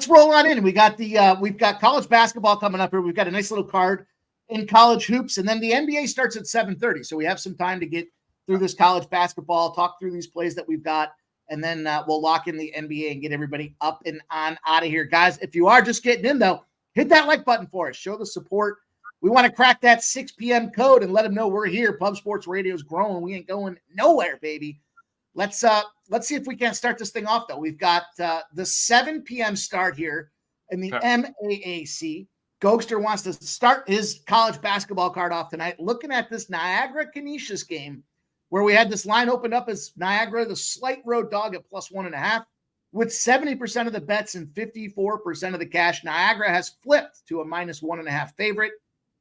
roll on in. We've got college basketball coming up here. We've got a nice little card in college hoops, and then the NBA starts at 7:30. So we have some time to get through this college basketball, talk through these plays that we've got, and then we'll lock in the NBA and get everybody up and on out of here. Guys, if you are just getting in, though, hit that like button for us. Show the support. We want to crack that 6 p.m. code and let them know we're here. Pub Sports Radio's growing. We ain't going nowhere, baby. Let's see if we can't start this thing off, though. We've got the 7 p.m. start here in the MAAC. Gokster wants to start his college basketball card off tonight, looking at this Niagara-Canisius game where we had this line opened up as Niagara, the slight road dog at plus 1.5. With 70% of the bets and 54% of the cash, Niagara has flipped to a minus 1.5 favorite.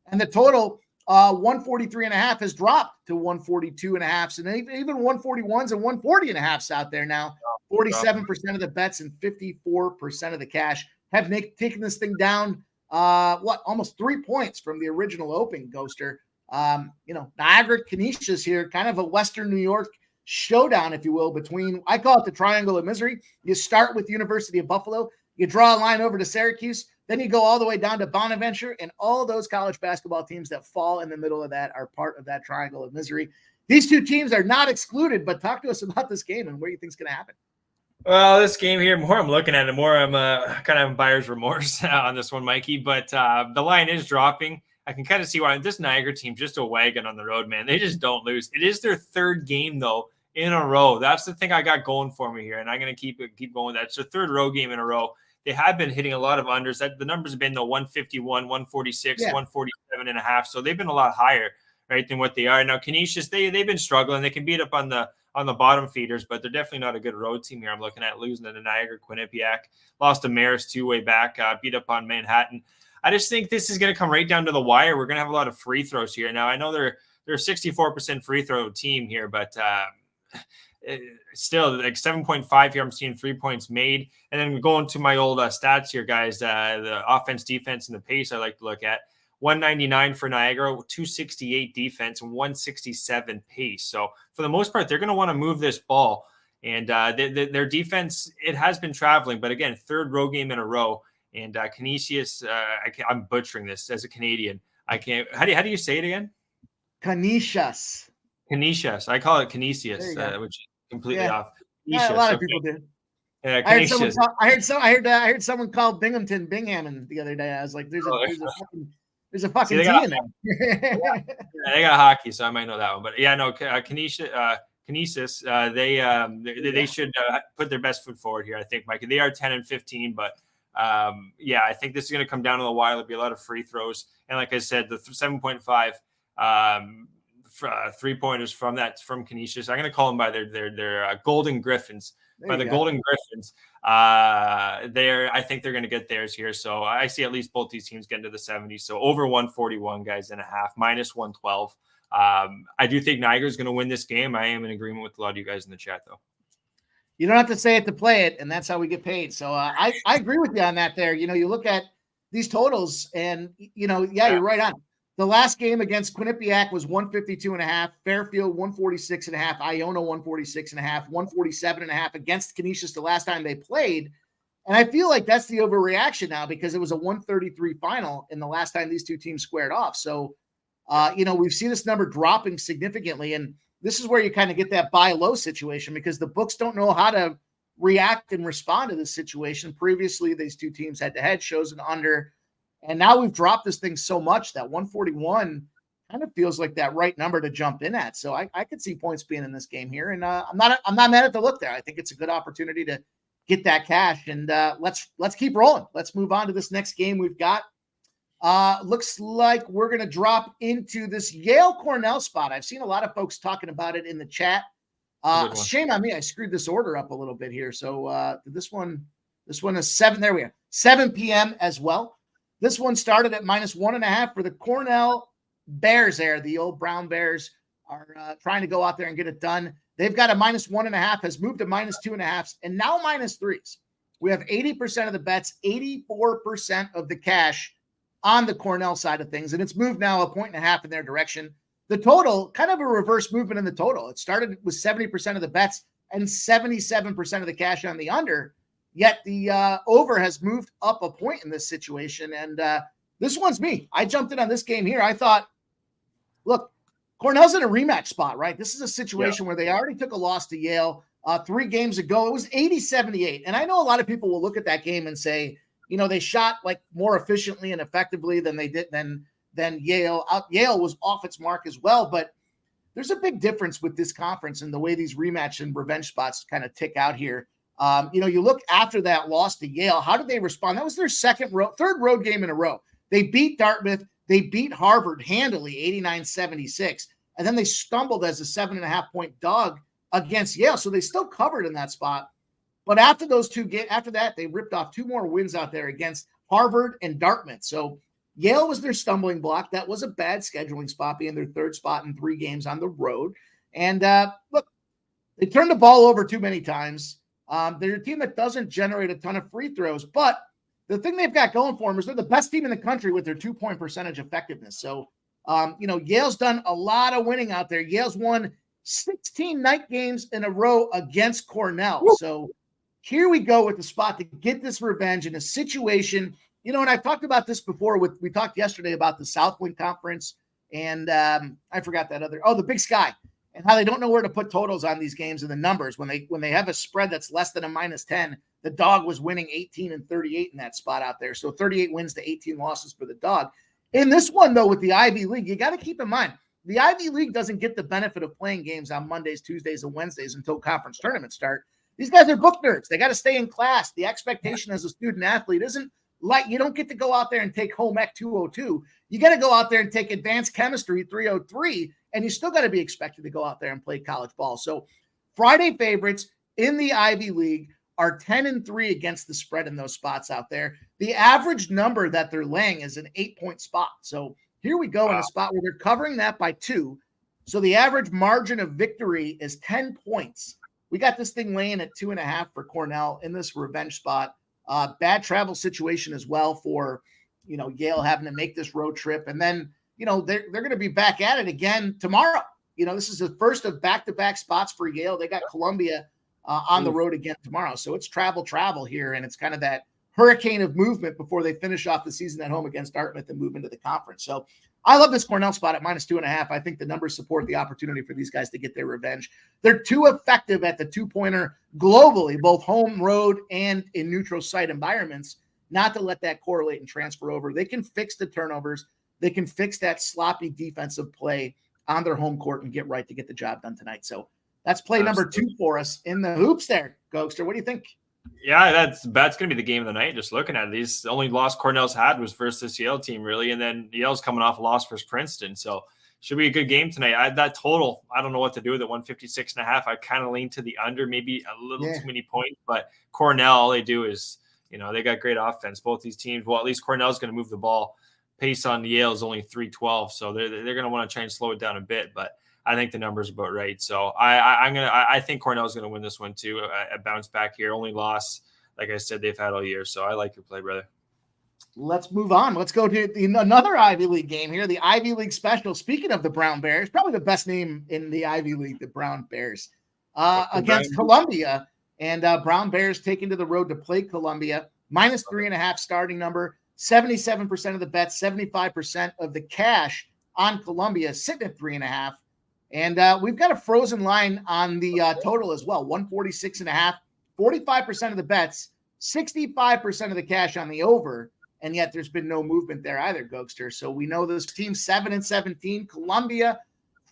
And the total, 143.5 has dropped to 142.5. So even 141s and 140.5s out there now. 47% of the bets and 54% of the cash have taken this thing down almost 3 points from the original open, Ghoster. Niagara Canisius here, kind of a Western New York showdown, if you will, between, I call it the Triangle of Misery. You start with University of Buffalo, you draw a line over to Syracuse, then you go all the way down to Bonaventure, and all those college basketball teams that fall in the middle of that are part of that Triangle of Misery. These two teams are not excluded, but talk to us about this game and what you think is going to happen. Well, this game here, more I'm looking at it, more I'm kind of buyer's remorse on this one, Mikey. But the line is dropping. I can kind of see why this Niagara team just a wagon on the road, man. They just don't lose. It is their third game though in a row. That's the thing I got going for me here, and I'm going to keep going with that. It's their third road game in a row. They have been hitting a lot of unders. The numbers have been the 151, 146, 147 and a half. So they've been a lot higher, right, than what they are now. Canisius, they've been struggling. They can beat up on the bottom feeders, but they're definitely not a good road team here. I'm looking at losing to Niagara, Quinnipiac, lost to Marist 2 way back, beat up on Manhattan. I just think this is going to come right down to the wire. We're going to have a lot of free throws here. Now, I know they're a 64% free throw team here, but still, like 7.5 here, I'm seeing 3 points made. And then going to my old stats here, guys, the offense, defense, and the pace I like to look at. 199 for Niagara, 268 defense, and 167 pace. So for the most part, they're going to want to move this ball. And their defense, it has been traveling. But again, third road game in a row. And Canisius, I'm butchering this as a Canadian. I can't. How do you say it again? Canisius. Canisius. I call it Canisius, which is completely off. Yeah, a lot of people do. Yeah, I heard someone call Binghamton the other day. I was like, there's a fucking T in there. They got hockey, so I might know that one. But yeah, no, Canisius, they should put their best foot forward here. I think, Mike. They are 10-15, but I think this is going to come down to the wire. There'll be a lot of free throws, and like I said, the 7.5 3-pointers from Canisius. I'm going to call them by their Golden Griffins. Golden Griffins. I think they're going to get theirs here. So I see at least both these teams getting to the 70s. So over 141 guys and a half, minus 112. I do think Niagara is going to win this game. I am in agreement with a lot of you guys in the chat, though. You don't have to say it to play it, and that's how we get paid. So I agree with you on that there. You look at these totals, and, you're right on. The last game against Quinnipiac was 152.5, Fairfield 146.5, Iona 146.5, 147.5 against Canisius the last time they played. And I feel like that's the overreaction now because it was a 133 final in the last time these two teams squared off. So, we've seen this number dropping significantly. And this is where you kind of get that buy low situation because the books don't know how to react and respond to this situation. Previously, these two teams head-to-head shows an under. And now we've dropped this thing so much that 141 kind of feels like that right number to jump in at. So I could see points being in this game here. And I'm not mad at the look there. I think it's a good opportunity to get that cash. And let's keep rolling. Let's move on to this next game we've got. Looks like we're going to drop into this Yale Cornell spot. I've seen a lot of folks talking about it in the chat. Shame on me. I screwed this order up a little bit here. So this one is 7. There we are. 7 p.m. as well. This one started at minus 1.5 for the Cornell Bears there. The old Brown Bears are trying to go out there and get it done. They've got a minus 1.5, has moved to minus 2.5, and now minus 3s. We have 80% of the bets, 84% of the cash on the Cornell side of things, and it's moved now 1.5 in their direction. The total, kind of a reverse movement in the total. It started with 70% of the bets and 77% of the cash on the under. Yet the over has moved up a point in this situation. And this one's me. I jumped in on this game here. I thought, look, Cornell's in a rematch spot, right? This is a situation where they already took a loss to Yale 3 games ago. It was 80-78. And I know a lot of people will look at that game and say, they shot like more efficiently and effectively than they did than Yale. Yale was off its mark as well. But there's a big difference with this conference and the way these rematch and revenge spots kind of tick out here. You look after that loss to Yale, how did they respond? That was their third road game in a row. They beat Dartmouth. They beat Harvard handily, 89-76. And then they stumbled as a 7.5-point dog against Yale. So they still covered in that spot. But after that, they ripped off 2 more wins out there against Harvard and Dartmouth. So Yale was their stumbling block. That was a bad scheduling spot, being their third spot in 3 games on the road. And look, they turned the ball over too many times. They're a team that doesn't generate a ton of free throws, but the thing they've got going for them is they're the best team in the country with their 2-point percentage effectiveness. So, Yale's done a lot of winning out there. Yale's won 16 night games in a row against Cornell. Woo! So here we go with the spot to get this revenge in a situation, and I've talked about this before we talked yesterday about the Southwind Conference and I forgot that the Big Sky, and how they don't know where to put totals on these games and the numbers. When they have a spread that's less than a -10, the dog was winning 18 and 38 in that spot out there. So 38 wins to 18 losses for the dog. In this one, though, with the Ivy League, you got to keep in mind, the Ivy League doesn't get the benefit of playing games on Mondays, Tuesdays, and Wednesdays until conference tournaments start. These guys are book nerds. They got to stay in class. The expectation as a student athlete isn't like you don't get to go out there and take home ec 202. You got to go out there and take advanced chemistry 303, and you still got to be expected to go out there and play college ball. So Friday favorites in the Ivy League are 10-3 against the spread in those spots out there. The average number that they're laying is an 8-point spot. So here we go in a spot where they're covering that by 2. So the average margin of victory is 10 points. We got this thing laying at 2.5 for Cornell in this revenge spot. Bad travel situation as well for, Yale having to make this road trip. And then, they're going to be back at it again tomorrow. This is the first of back-to-back spots for Yale. They got Columbia on the road again tomorrow. So it's travel here. And it's kind of that hurricane of movement before they finish off the season at home against Dartmouth and move into the conference. So I love this Cornell spot at -2.5. I think the numbers support the opportunity for these guys to get their revenge. They're too effective at the 2-pointer globally, both home, road, and in neutral site environments, not to let that correlate and transfer over. They can fix the turnovers. They can fix that sloppy defensive play on their home court and get right to get the job done tonight. So that's play number 2 for us in the hoops there, Gokster. What do you think? Yeah, that's going to be the game of the night. Just looking at it, the only loss Cornell's had was versus this Yale team, really, and then Yale's coming off a loss versus Princeton. So should be a good game tonight. That total, I don't know what to do with it. 156.5. I kind of lean to the under, maybe a little too many points. But Cornell, all they do is, they got great offense. Both these teams. Well, at least Cornell's going to move the ball. Pace on Yale is only 312, so they're going to want to try and slow it down a bit. But I think the number's about right. So I think Cornell's going to win this one too. A bounce back here. Only loss, like I said, they've had all year. So I like your play, brother. Let's move on. Let's go to another Ivy League game here. The Ivy League Special. Speaking of the Brown Bears, probably the best name in the Ivy League, the Brown Bears, against Columbia. And Brown Bears taking to the road to play Columbia. -3.5 starting number. 77% of the bets, 75% of the cash on Columbia, sitting at 3.5. And we've got a frozen line on the total as well, 146.5, 45% of the bets, 65% of the cash on the over, and yet there's been no movement there either, Gokster. So we know this team 7-17, Columbia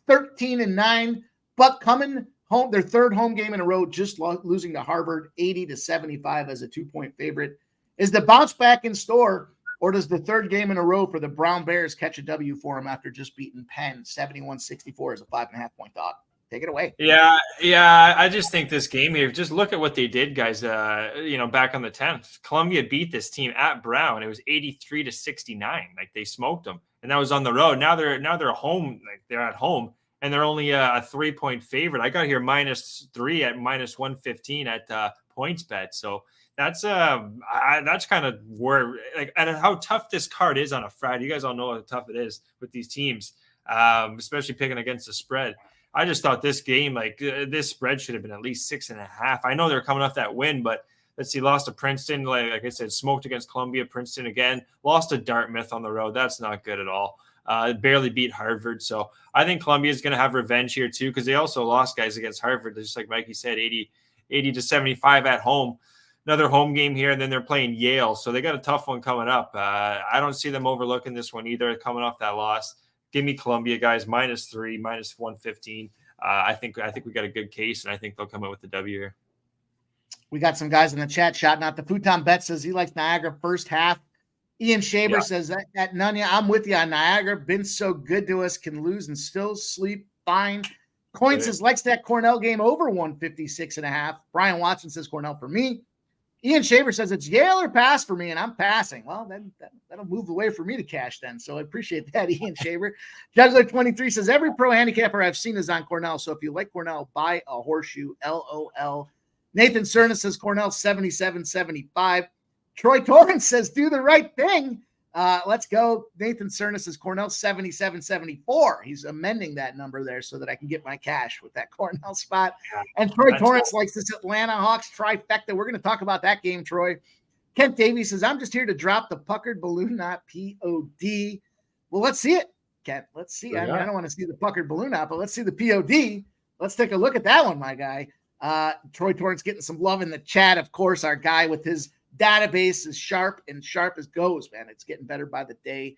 13-9, but coming home, their third home game in a row, just losing to Harvard 80-75 as a 2-point favorite. Is the bounce back in store, or does the third game in a row for the Brown Bears catch a W for them after just beating Penn 71-64 as a 5.5-point dog? Take it away. Yeah. I just think this game here, just look at what they did, guys. Back on the 10th, Columbia beat this team at Brown. It was 83-69. Like they smoked them, and that was on the road. Now they're home. Like they're at home, and they're only a 3-point favorite. I got here -3 at -115 at points bet. So that's kind of where, like, and how tough this card is on a Friday. You guys all know how tough it is with these teams, especially picking against the spread. I just thought this game, this spread should have been at least 6.5. I know they're coming off that win, but let's see, lost to Princeton. Like I said, smoked against Columbia. Princeton again, lost to Dartmouth on the road. That's not good at all. Barely beat Harvard. So I think Columbia is going to have revenge here too, because they also lost guys against Harvard. Just like Mikey said, 80-75 at home. Another home game here, and then they're playing Yale. So they got a tough one coming up. I don't see them overlooking this one either, coming off that loss. Give me Columbia, guys, -3, -115. I think we got a good case, and I think they'll come out with the W here. We got some guys in the chat shouting out. The Futon Bet says he likes Niagara first half. Ian Shaber says at Nunya, I'm with you on Niagara. Been so good to us, can lose and still sleep fine. Coin says likes that Cornell game over 156.5. Brian Watson says Cornell for me. Ian Shaver says it's Yale or pass for me, and I'm passing. Well, then that'll move the way for me to cash then. So I appreciate that, Ian Shaver. Juggler23 says every pro handicapper I've seen is on Cornell. So if you like Cornell, buy a horseshoe, LOL. Nathan Cerna says Cornell 77-75. Troy Torrance says, do the right thing. Let's go. Nathan Cerna says Cornell 77-74. He's amending that number there so that I can get my cash with that Cornell spot. And Troy Torrance likes this Atlanta Hawks trifecta. We're going to talk about that game, Troy. Kent Davies says, I'm just here to drop the puckered balloon, not POD. Well, let's see it, Kent. Let's see. I don't want to see the puckered balloon out, but let's see the POD. Let's take a look at that one, my guy. Troy Torrance getting some love in the chat. Of course, our guy with his database is sharp as goes, man. It's getting better by the day.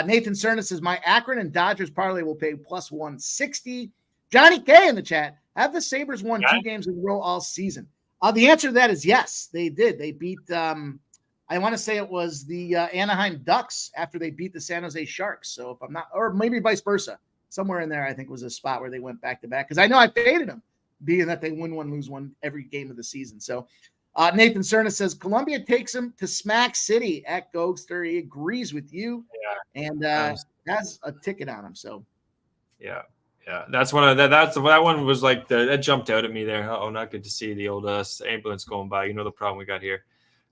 Nathan Cerna says, my Akron and Dodgers parlay will pay plus 160. Johnny K in the chat, have the Sabres won 2 games in a row all season? The answer to that is yes, they did. They beat, I want to say it was the Anaheim Ducks after they beat the San Jose Sharks. So if I'm not, or maybe vice versa, somewhere in there, I think was a spot where they went back to back. Because I know I faded them, being that they win one, lose one every game of the season. So Nathan Cerna says Columbia takes him to Smack City at Gogster. He agrees with you, and has a ticket on him. So, yeah, that's that one was like that jumped out at me there. Oh, not good to see the old ambulance going by. You know the problem we got here.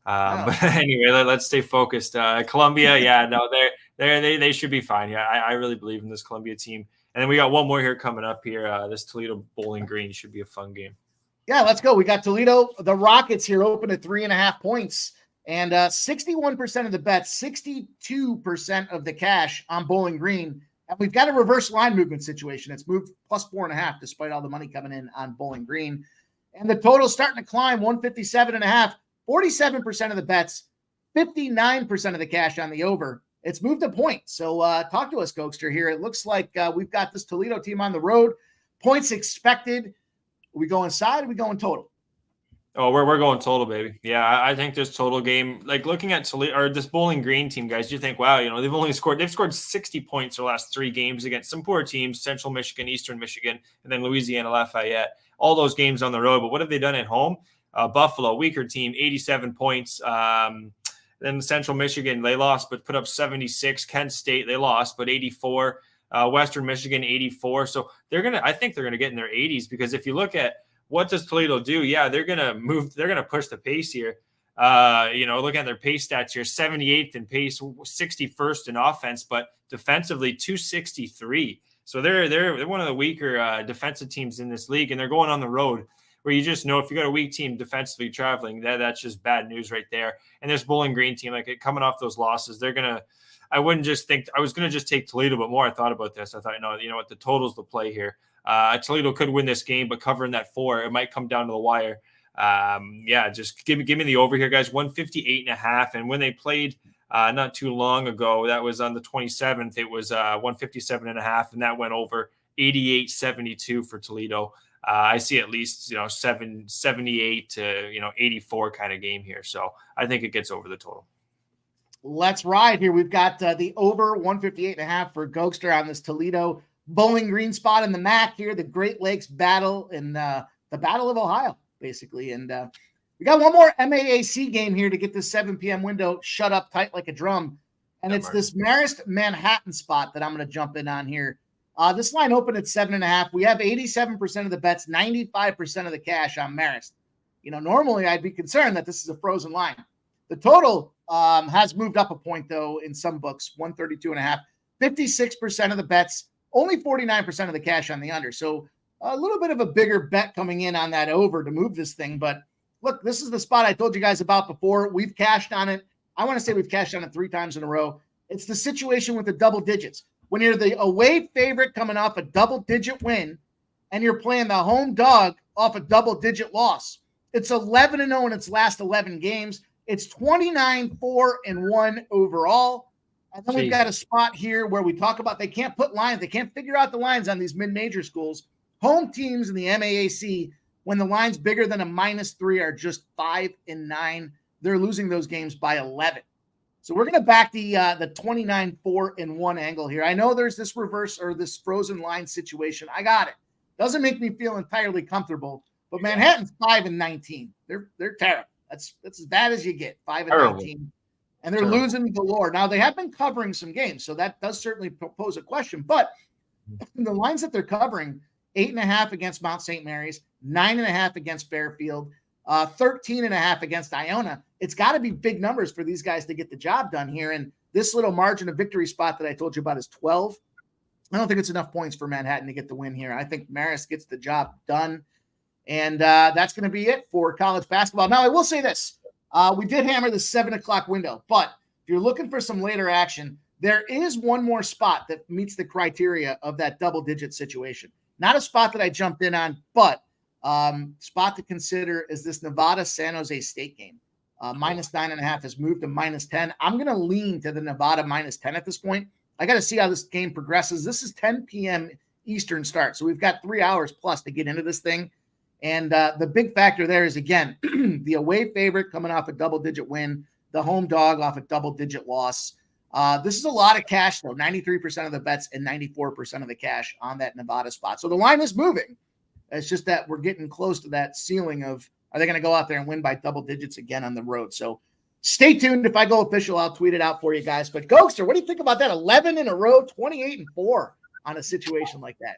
But anyway, let's stay focused. Columbia, no, they should be fine. Yeah, I really believe in this Columbia team. And then we got one more here coming up here. This Toledo Bowling Green should be a fun game. Yeah, let's go. We got Toledo. The Rockets here open at 3.5 points, and 61% of the bets, 62% of the cash on Bowling Green. And we've got a reverse line movement situation. It's moved plus 4.5 despite all the money coming in on Bowling Green. And the total's starting to climb, 157.5, 47% of the bets, 59% of the cash on the over. It's moved a point. So talk to us, Gokster, here. It looks like we've got this Toledo team on the road. Points expected. Are we going side or are we going total? Oh, we're going total, baby. Yeah, I think this total game, like looking at Toledo or this Bowling Green team, guys, you think, wow, they've scored 60 points their last 3 games against some poor teams, Central Michigan, Eastern Michigan, and then Louisiana Lafayette. All those games on the road. But what have they done at home? Buffalo, weaker team, 87 points. Then Central Michigan, they lost, but put up 76. Kent State, they lost, but 84. Western Michigan, 84. So I think they're gonna get in their 80s, because if you look at what does Toledo do, they're gonna push the pace here. Look at their pace stats here: 78th in pace, 61st in offense, but defensively 263. So they're one of the weaker defensive teams in this league, and they're going on the road, where you just know if you got a weak team defensively traveling, that's just bad news right there. And this Bowling Green team, like coming off those losses, I wouldn't just think I was going to just take Toledo, but more I thought about this. I thought, no, you know what, the total's the play here. Toledo could win this game, but covering that 4, it might come down to the wire. Just give me the over here, guys. 158.5. And when they played not too long ago, that was on the 27th, it was 157.5, and that went over 88-72 for Toledo. I see at least 78 to 84 kind of game here. So I think it gets over the total. Let's ride here. We've got the over 158.5 for Gokster on this Toledo Bowling Green spot in the MAC here, the Great Lakes battle and the Battle of Ohio, basically. And we got one more MAAC game here to get this 7 p.m. window shut up tight like a drum. And it's this Marist Manhattan spot that I'm going to jump in on here. This line opened at 7.5. We have 87% of the bets, 95% of the cash on Marist. Normally I'd be concerned that this is a frozen line. The total has moved up a point, though, in some books, 132.5, 56% of the bets, only 49% of the cash on the under. So a little bit of a bigger bet coming in on that over to move this thing. But look, this is the spot I told you guys about before. We've cashed on it. I want to say we've cashed on it 3 times in a row. It's the situation with the double digits. When you're the away favorite coming off a double-digit win and you're playing the home dog off a double-digit loss, it's 11-0 in its last 11 games. It's 29-4-1 overall. And then we've got a spot here where we talk about they can't put lines. They can't figure out the lines on these mid-major schools. Home teams in the MAAC, when the line's bigger than a -3, are just 5-9. They're losing those games by 11. So we're going to back the 29-4-1 angle here. I know there's this reverse or this frozen line situation. I got it. Doesn't make me feel entirely comfortable. But Manhattan's 5-19. They're terrible. That's as bad as you get, 5-19. And they're losing galore. Now, they have been covering some games, so that does certainly pose a question. But the lines that they're covering, 8.5 against Mount St. Mary's, 9.5 against Fairfield, 13.5 against Iona. It's got to be big numbers for these guys to get the job done here. And this little margin of victory spot that I told you about is 12. I don't think it's enough points for Manhattan to get the win here. I think Marist gets the job done. And that's going to be it for college basketball. Now, I will say this. We did hammer the 7 o'clock window, but if you're looking for some later action, there is one more spot that meets the criteria of that double-digit situation. Not a spot that I jumped in on, but spot to consider is this Nevada-San Jose State game. Minus 9.5 has moved to minus 10. I'm going to lean to the Nevada minus 10 at this point. I got to see how this game progresses. This is 10 p.m. Eastern start, so we've got 3 hours plus to get into this thing. And the big factor there is, again, the away favorite coming off a double-digit win, the home dog off a double-digit loss. This is a lot of cash, though, 93% of the bets and 94% of the cash on that Nevada spot. So the line is moving. It's just that we're getting close to that ceiling of, are they going to go out there and win by double digits again on the road? So stay tuned. If I go official, I'll tweet it out for you guys. But Ghoster, what do you think about that? 11 in a row, 28-4 on a situation like that.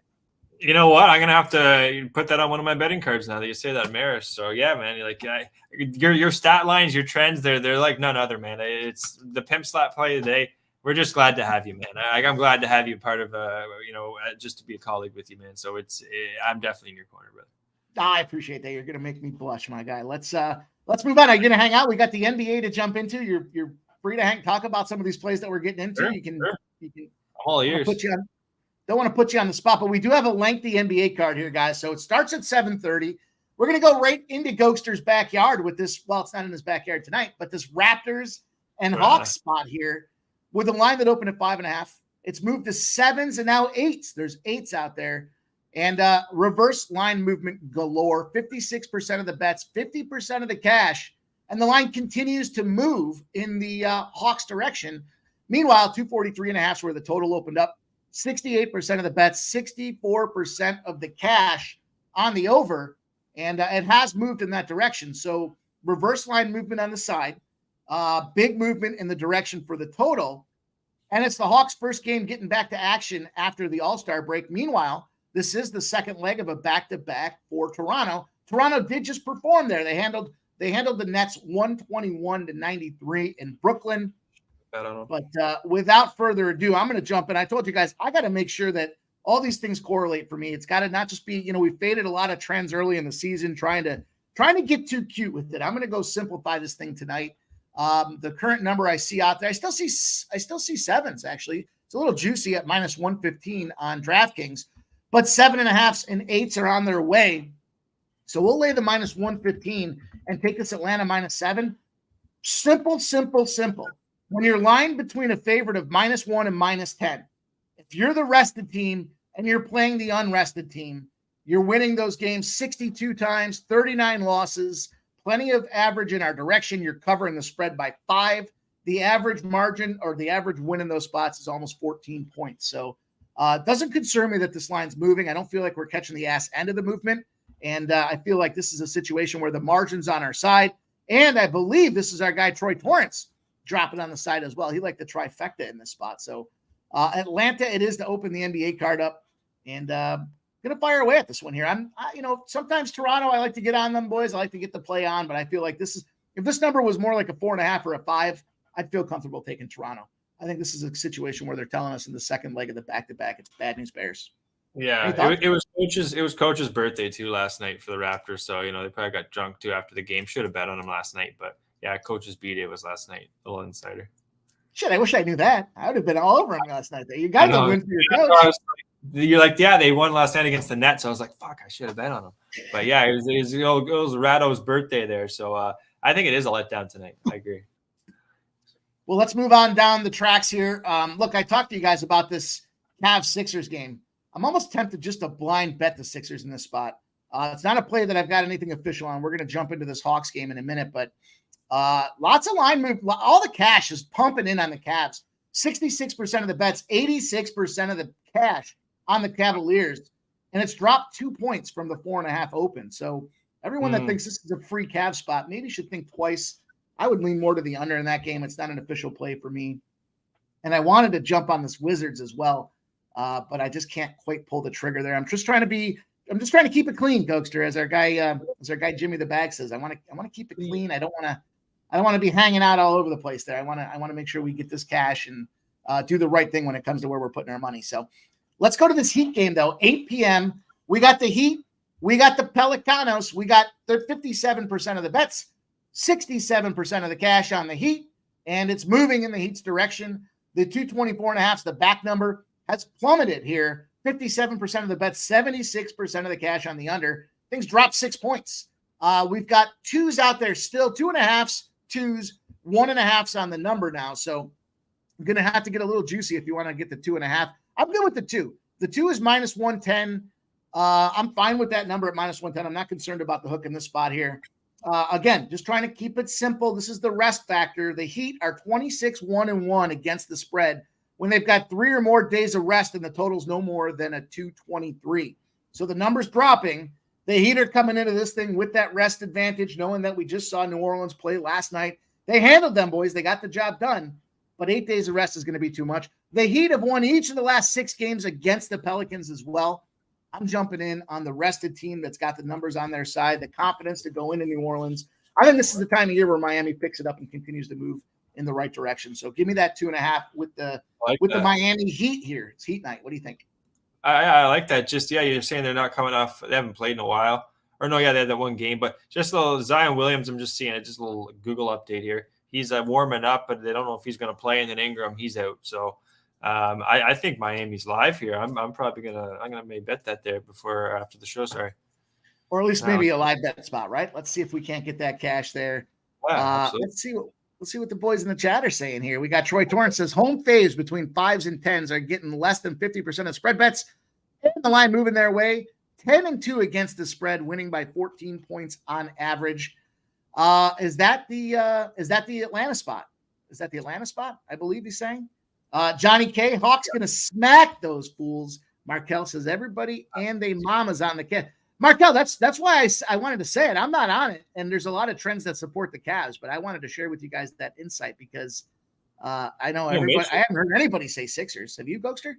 You know what? I'm gonna have to put that on one of my betting cards now that you say that, Marist. So yeah, man, your stat lines, your trends, they're like none other, man. It's the pimp slap play today. We're just glad to have you, man. I'm glad to have you part of just to be a colleague with you, man. So I'm definitely in your corner, brother. I appreciate that. You're gonna make me blush, my guy. Let's move on. Are you gonna hang out? We got the NBA to jump into. You're free to talk about some of these plays that we're getting into. Sure, you can I'm all ears. Don't want to put you on the spot, but we do have a lengthy NBA card here, guys. So it starts at 7:30. We're going to go right into Ghoster's backyard with this. Well, it's not in his backyard tonight, but this Raptors and Hawks spot here with a line that opened at 5.5. It's moved to 7s and now 8s. There's 8s out there. And reverse line movement galore. 56% of the bets, 50% of the cash. And the line continues to move in the Hawks direction. Meanwhile, 243.5 is where the total opened up. 68% of the bets, 64% of the cash on the over, and it has moved in that direction. So reverse line movement on the side, big movement in the direction for the total, and it's the Hawks' first game getting back to action after the All-Star break. Meanwhile, this is the second leg of a back-to-back for Toronto. Toronto did just perform there. They handled the Nets 121-93 in Brooklyn. But without further ado, I'm going to jump in. I told you guys, I got to make sure that all these things correlate for me. It's got to not just be, we faded a lot of trends early in the season, trying to get too cute with it. I'm going to go simplify this thing tonight. The current number I see out there, I still see 7s, actually. It's a little juicy at minus 115 on DraftKings, but 7.5s and 8s are on their way. So we'll lay the minus 115 and take this Atlanta minus 7. Simple. When you're lined between a favorite of minus 1 and minus 10, if you're the rested team and you're playing the unrested team, you're winning those games 62 times, 39 losses, plenty of average in our direction. You're covering the spread by 5. The average margin or the average win in those spots is almost 14 points. So it doesn't concern me that this line's moving. I don't feel like we're catching the ass end of the movement. And I feel like this is a situation where the margin's on our side. And I believe this is our guy, Troy Torrance, dropping on the side as well. He liked the trifecta in this spot. So Atlanta, it is to open the NBA card up, and going to fire away at this one here. Sometimes Toronto, I like to get on them, boys. I like to get the play on, but I feel like if this number was more like a 4.5 or a 5, I'd feel comfortable taking Toronto. I think this is a situation where they're telling us in the second leg of the back-to-back, it's bad news Bears. Yeah, it was coach's birthday too last night for the Raptors. So, they probably got drunk too after the game. Should have bet on him last night, but yeah, coach's B-Day was last night. A little insider. Shit, I wish I knew that. I would have been all over him last night. You got to win for your coach. You're like, yeah, they won last night against the Nets. So I was like, fuck, I should have bet on them. But yeah, it was Rado's birthday there. So I think it is a letdown tonight. I agree. Well, let's move on down the tracks here. Look, I talked to you guys about this Cavs-Sixers game. I'm almost tempted just to blind bet the Sixers in this spot. It's not a play that I've got anything official on. We're going to jump into this Hawks game in a minute, but lots of line move. All the cash is pumping in on the Cavs. 66% of the bets, 86% of the cash on the Cavaliers, and it's dropped 2 points from the 4.5 open. So everyone that thinks this is a free Cavs spot maybe should think twice. I would lean more to the under in that game. It's not an official play for me. And I wanted to jump on this Wizards as well, but I just can't quite pull the trigger there. I'm just trying to be just trying to keep it clean, Gokster, as our guy Jimmy the Bag says. I want to keep it clean. I don't want to be hanging out all over the place there. I want to make sure we get this cash and do the right thing when it comes to where we're putting our money. So let's go to this Heat game though. 8 p.m. We got the Heat. We got the Pelicanos. We got 57% of the bets, 67% of the cash on the Heat, and it's moving in the Heat's direction. The 224.5, the back number, has plummeted here. 57% of the bets, 76% of the cash on the under. Things dropped 6 points. We've got twos out there still, 2.5s, twos, 1.5s on the number now. So I'm going to have to get a little juicy if you want to get the 2.5. I'm good with the 2. The 2 is minus 110. I'm fine with that number at minus 110. I'm not concerned about the hook in this spot here. Again, just trying to keep it simple. This is the rest factor. The Heat are 26-1-1 against the spread when they've got 3 or more days of rest and the total's no more than a 223. So the number's dropping. The Heat are coming into this thing with that rest advantage, knowing that we just saw New Orleans play last night. They handled them, boys. They got the job done. But 8 days of rest is going to be too much. The Heat have won each of the last 6 games against the Pelicans as well. I'm jumping in on the rested team that's got the numbers on their side, the confidence to go into New Orleans. I think this is the time of year where Miami picks it up and continues to move in the right direction. So give me that 2.5 with the Miami Heat here. It's Heat night. What do you think? I like that. Just, you're saying they're not coming off. They haven't played in a while. Or no, they had that one game. But just a little Zion Williams, I'm just seeing it. Just a little Google update here. He's warming up, but they don't know if he's going to play. And then Ingram, he's out. So I think Miami's live here. I'm probably gonna maybe bet that there before after the show. Sorry, or at least maybe a live bet spot, right? Let's see if we can't get that cash there. Let's see what the boys in the chat are saying here. We got Troy Torrance says home faves between 5s and 10s are getting less than 50% of spread bets. And the line moving their way. 10-2 against the spread, winning by 14 points on average. Is that the Atlanta spot? Is that the Atlanta spot? I believe he's saying. Johnny K. Hawk's going to smack those fools. Markel says everybody and they mamas on the Cavs. Markel, that's why I wanted to say it. I'm not on it, and there's a lot of trends that support the Cavs, but I wanted to share with you guys that insight because I know everybody. I haven't heard anybody say Sixers. Have you, Gokster?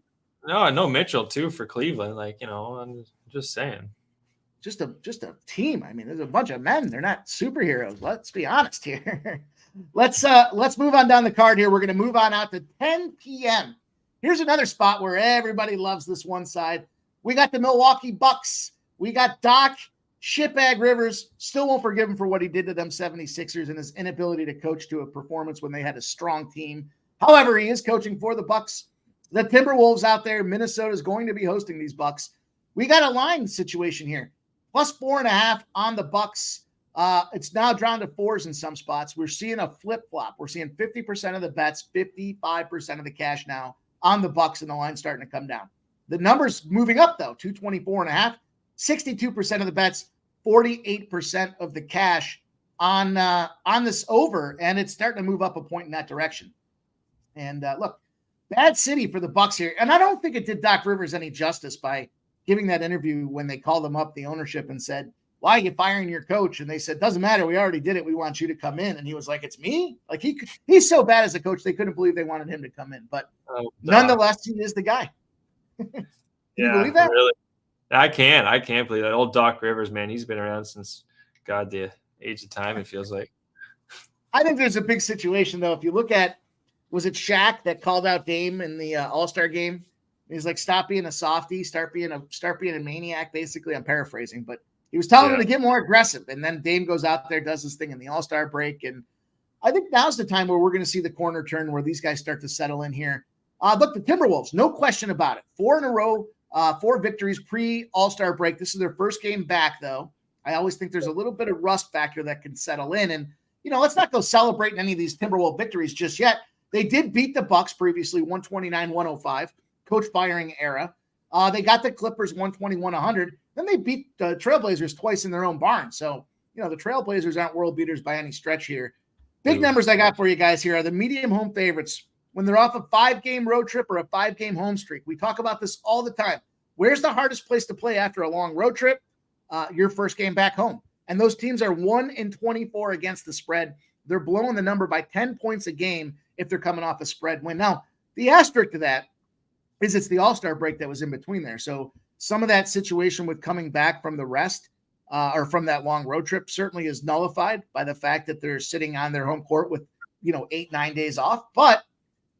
No, I know Mitchell too for Cleveland. I'm just saying. Just a team. I mean, there's a bunch of men. They're not superheroes. Let's be honest here. Let's move on down the card here. We're going to move on out to 10 p.m. Here's another spot where everybody loves this one side. We got the Milwaukee Bucks. We got Doc Shitbag Rivers. Still won't forgive him for what he did to them 76ers and his inability to coach to a performance when they had a strong team. However, he is coaching for the Bucks. The Timberwolves out there. Minnesota is going to be hosting these Bucks. We got a line situation here. Plus 4.5 on the Bucks. It's now down to 4s in some spots. We're seeing a flip-flop. We're seeing 50% of the bets, 55% of the cash now on the Bucks, and the line starting to come down. The number's moving up, though, 224.5, 62% of the bets, 48% of the cash on this over, and it's starting to move up a point in that direction. And look, bad city for the Bucks here. And I don't think it did Doc Rivers any justice by giving that interview when they called him up, the ownership, and said, why are you firing your coach? And they said, doesn't matter. We already did it. We want you to come in. And he was like, it's me. Like he's so bad as a coach. They couldn't believe they wanted him to come in, but nonetheless, he is the guy. Can you believe that? Really? I can't believe that. Old Doc Rivers, man, he's been around since the age of time. It feels like. I think there's a big situation though. If you look at, was it Shaq that called out Dame in the All-Star game? He's like, stop being a softie, start being a maniac. Basically, I'm paraphrasing, but he was telling him to get more aggressive. And then Dame goes out there, does his thing in the All-Star break. And I think now's the time where we're going to see the corner turn where these guys start to settle in here. Look, the Timberwolves, no question about it. 4 in a row, 4 victories pre-All-Star break. This is their first game back, though. I always think there's a little bit of rust factor that can settle in. And, let's not go celebrating any of these Timberwolves victories just yet. They did beat the Bucks previously, 129-105, coach firing era. They got the Clippers 121-100. Then they beat the Trailblazers twice in their own barn. So, the Trailblazers aren't world beaters by any stretch here. Big numbers I got for you guys here are the medium home favorites when they're off a 5-game road trip or a 5-game home streak. We talk about this all the time. Where's the hardest place to play after a long road trip? Your first game back home. And those teams are 1-24 against the spread. They're blowing the number by 10 points a game if they're coming off a spread win. Now, the asterisk to that is it's the All-Star break that was in between there. So some of that situation with coming back from the rest or from that long road trip certainly is nullified by the fact that they're sitting on their home court with, 8-9 days off. But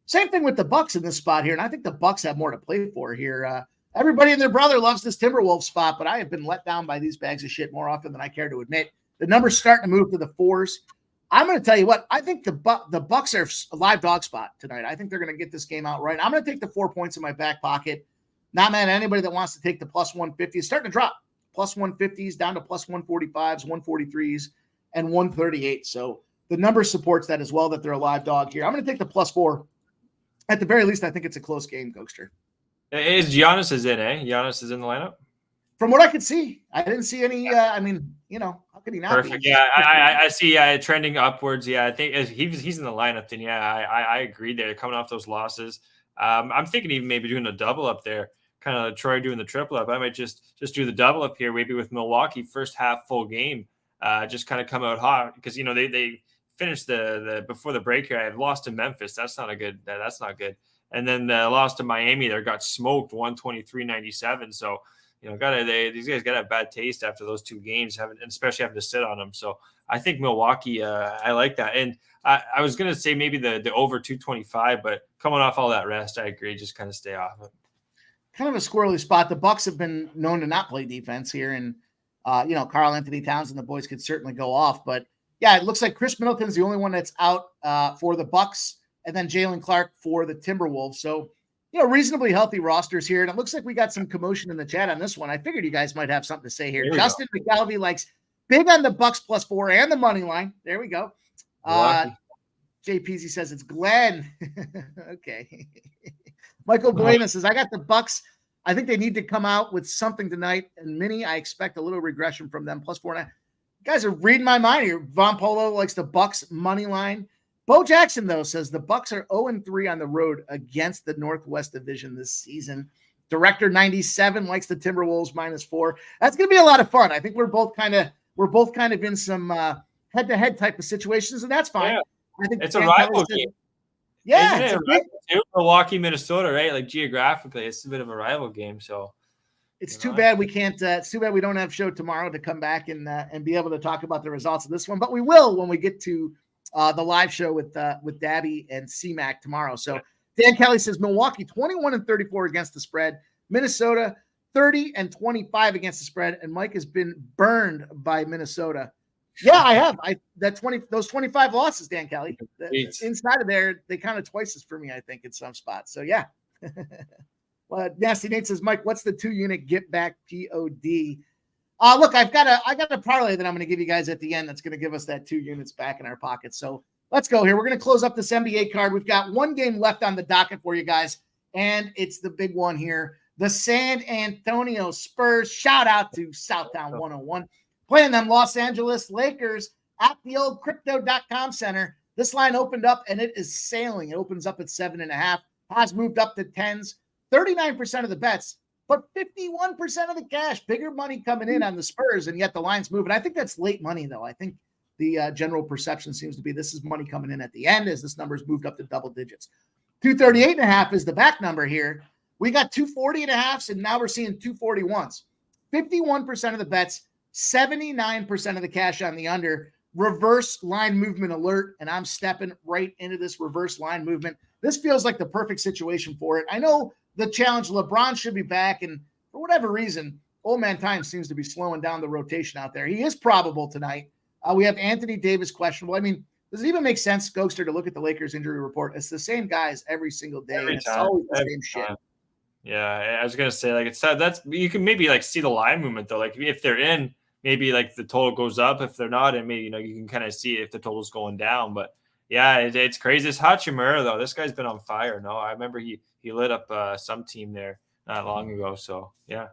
same thing with the Bucks in this spot here. And I think the Bucks have more to play for here. Everybody and their brother loves this Timberwolves spot, but I have been let down by these bags of shit more often than I care to admit. The number's starting to move to the 4s. I'm going to tell you what, I think the Bucks are a live dog spot tonight. I think they're going to get this game out right. I'm going to take the 4 points in my back pocket. Not mad at anybody that wants to take the plus 150. It's starting to drop. Plus 150s down to plus 145s, 143s, and 138. So the number supports that as well, that they're a live dog here. I'm going to take the plus 4. At the very least, I think it's a close game, Gokster. Giannis is in, eh? Giannis is in the lineup? From what I could see, I didn't see any. How could he not? Perfect. Be? Yeah, I see trending upwards. Yeah, I think he's in the lineup. Then yeah, I agree there. Coming off those losses, I'm thinking even maybe doing a double up there. Kind of Troy doing the triple up. I might just do the double up here, maybe with Milwaukee first half full game. Just kind of come out hot because they finished the before the break here. I had lost to Memphis. That's not good. And then the loss to Miami, there got smoked 123-97. So. These guys got a bad taste after those 2 games, especially having to sit on them. So I think Milwaukee, I like that. And I was going to say maybe the over 225, but coming off all that rest, I agree. Just kind of stay off it. Kind of a squirrely spot. The Bucks have been known to not play defense here. And, Karl Anthony Towns and the boys could certainly go off. But, yeah, it looks like Chris Middleton's the only one that's out for the Bucks, and then Jalen Clark for the Timberwolves. So, reasonably healthy rosters here. And it looks like we got some commotion in the chat on this one. I figured you guys might have something to say here. Justin McGalvey likes big on the Bucks plus 4 and the money line. There we go. Jay Peasy says it's Glenn. Okay. Michael Buena says, I got the Bucks. I think they need to come out with something tonight. And Minnie, I expect a little regression from them. Plus 4.5. You guys are reading my mind here. Von Polo likes the Bucks money line. Bo Jackson, though, says the Bucks are 0-3 on the road against the Northwest Division this season. Director 97 likes the Timberwolves -4. That's going to be a lot of fun. I think we're both kind of in some head-to-head type of situations, and that's fine. Yeah. I think it's a rival game. Yeah, it's Milwaukee, Minnesota, right? Like geographically, it's a bit of a rival game. So it's too bad we can't. It's too bad we don't have show tomorrow to come back and be able to talk about the results of this one. But we will when we get to the live show with Dabby and C-Mac tomorrow. So Dan Kelly says Milwaukee 21-34 against the spread. Minnesota 30-25 against the spread. And Mike has been burned by Minnesota. Yeah, I have. Those 25 losses, Dan Kelly. Inside of there, they kind of twice as for me, I think, in some spots. So yeah. Well, Nasty Nate says, Mike, what's the 2-unit get back POD? Look, I got a parlay that I'm going to give you guys at the end that's going to give us that 2 units back in our pockets. So let's go here. We're going to close up this NBA card. We've got 1 game left on the docket for you guys, and it's the big one here. The San Antonio Spurs. Shout out to Southtown 101. Playing them Los Angeles Lakers at the old Crypto.com Center. This line opened up, and it is sailing. It opens up at 7.5. Has moved up to 10s. 39% of the bets. But 51% of the cash, bigger money coming in on the Spurs, and yet the line's moving. I think that's late money, though. I think the general perception seems to be this is money coming in at the end as this number's moved up to double digits. 238.5 is the back number here. We got 240.5s, and now we're seeing 241s. 51% of the bets, 79% of the cash on the under. Reverse line movement alert, and I'm stepping right into this reverse line movement. This feels like the perfect situation for it. I know the challenge, LeBron should be back, and for whatever reason, Old Man Time seems to be slowing down the rotation out there. He is probable tonight. We have Anthony Davis questionable. I mean, does it even make sense, Ghoster, to look at the Lakers injury report? It's the same guys every single day. It's always the same shit. Yeah, I was gonna say, like, it's that's you can maybe like see the line movement though. Like if they're in, maybe like the total goes up. If they're not, and maybe you can kind of see if the total's going down. But yeah, it's crazy. It's Hachimura though. This guy's been on fire. No, I remember he lit up some team there not long ago. So yeah,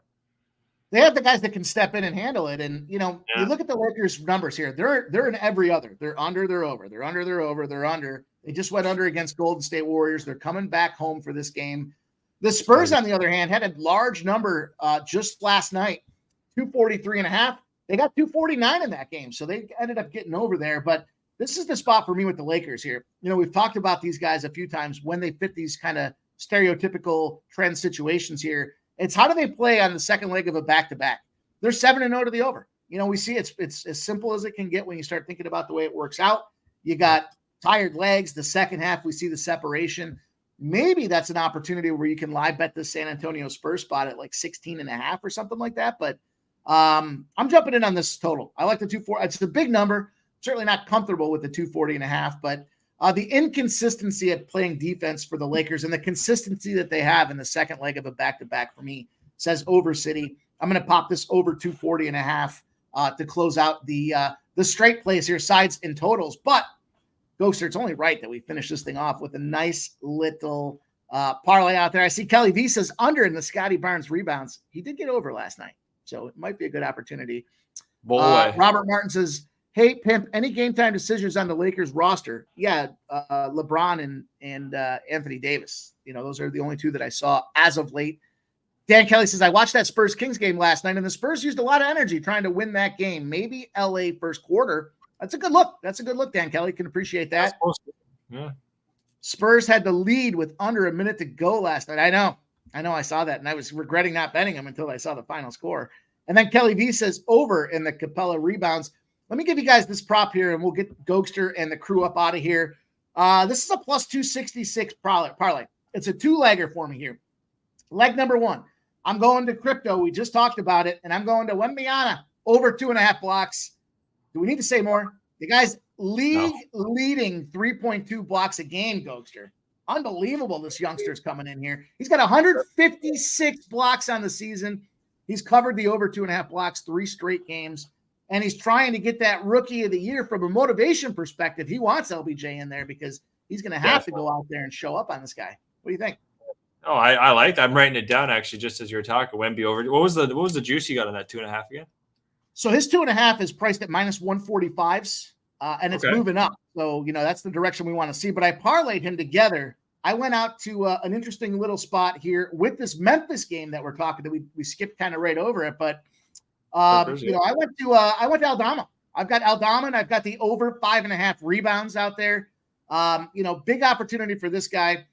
they have the guys that can step in and handle it. And you look at the Lakers numbers here. They're in every other. They're under. They're over. They're under. They're over. They're under. They just went under against Golden State Warriors. They're coming back home for this game. The Spurs, on the other hand, had a large number just last night, 243.5. They got 249 in that game, so they ended up getting over there. But this is the spot for me with the Lakers here. We've talked about these guys a few times when they fit these kind of stereotypical trend situations here. It's how do they play on the second leg of a back-to-back? They're 7-0 to the over. We see it's as simple as it can get when you start thinking about the way it works out. You got tired legs. The second half, we see the separation. Maybe that's an opportunity where you can live bet the San Antonio Spurs spot at like 16.5 or something like that. But I'm jumping in on this total. I like the 240. It's a big number. Certainly not comfortable with the 240.5, but the inconsistency at playing defense for the Lakers and the consistency that they have in the second leg of a back-to-back for me says over City. I'm going to pop this over 240.5 to close out the straight plays here, sides and totals. But Ghoster, it's only right that we finish this thing off with a nice little parlay out there. I see Kelly V says under in the Scotty Barnes rebounds. He did get over last night, so it might be a good opportunity. Robert Martin says, hey, Pimp, any game time decisions on the Lakers roster? Yeah, LeBron and Anthony Davis. Those are the only two that I saw as of late. Dan Kelly says, I watched that Spurs-Kings game last night, and the Spurs used a lot of energy trying to win that game. Maybe LA first quarter. That's a good look. Dan Kelly. Can appreciate that. Yeah. Spurs had the lead with under a minute to go last night. I know. I saw that, and I was regretting not betting them until I saw the final score. And then Kelly V says over in the Capella rebounds. Let me give you guys this prop here, and we'll get Gokster and the crew up out of here. This is a plus 266 parlay. It's a two-legger for me here. Leg number one, I'm going to crypto. We just talked about it, and I'm going to Wembyana over 2.5 blocks. Do we need to say more? The guy's leading 3.2 blocks a game, Gokster. Unbelievable, this youngster's coming in here. He's got 156 blocks on the season. He's covered the over 2.5 blocks 3 straight games, and he's trying to get that rookie of the year from a motivation perspective. He wants LBJ in there because he's going to have to go out there and show up on this guy. What do you think? Oh, I like that. I'm writing it down actually, just as you were talking. Wemby over. What was the juice you got on that 2.5 again? So his 2.5 is priced at minus 145s, and it's moving up. So, that's the direction we want to see. But I parlayed him together. I went out to an interesting little spot here with this Memphis game that we're talking that we skipped kind of right over it. But, I went to Aldama. I've got Aldama, and I've got the over 5.5 rebounds out there. Big opportunity for this guy.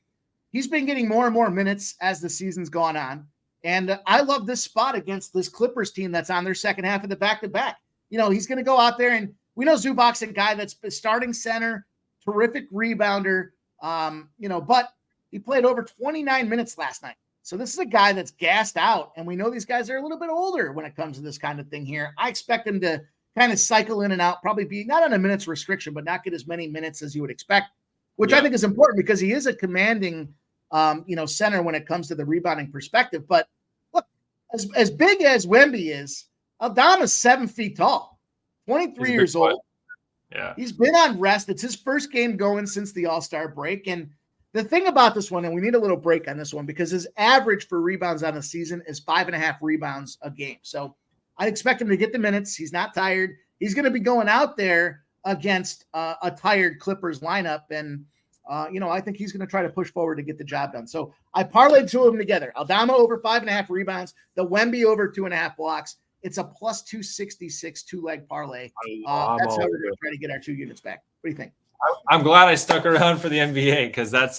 He's been getting more and more minutes as the season's gone on. And I love this spot against this Clippers team that's on their second half of the back-to-back. He's going to go out there, and we know Zubac's a guy that's a starting center, terrific rebounder, but he played over 29 minutes last night. So this is a guy that's gassed out, and we know these guys are a little bit older when it comes to this kind of thing here. I expect him to kind of cycle in and out, probably be not on a minutes restriction, but not get as many minutes as you would expect, which I think is important because he is a commanding center when it comes to the rebounding perspective. But look, as big as Wemby is, Aldama's 7 feet tall, 23 years old. Yeah. He's been on rest. It's his first game going since the All-Star break. And the thing about this one, and we need a little break on this one, because his average for rebounds on the season is 5.5 rebounds a game. So I expect him to get the minutes. He's not tired. He's going to be going out there against a tired Clippers lineup. And I think he's going to try to push forward to get the job done. So I parlayed two of them together. Aldama over 5.5 rebounds, the Wemby over 2.5 blocks. It's a plus 266 two-leg parlay. That's how we're going to try to get our 2 units back. What do you think? I'm glad I stuck around for the NBA because that's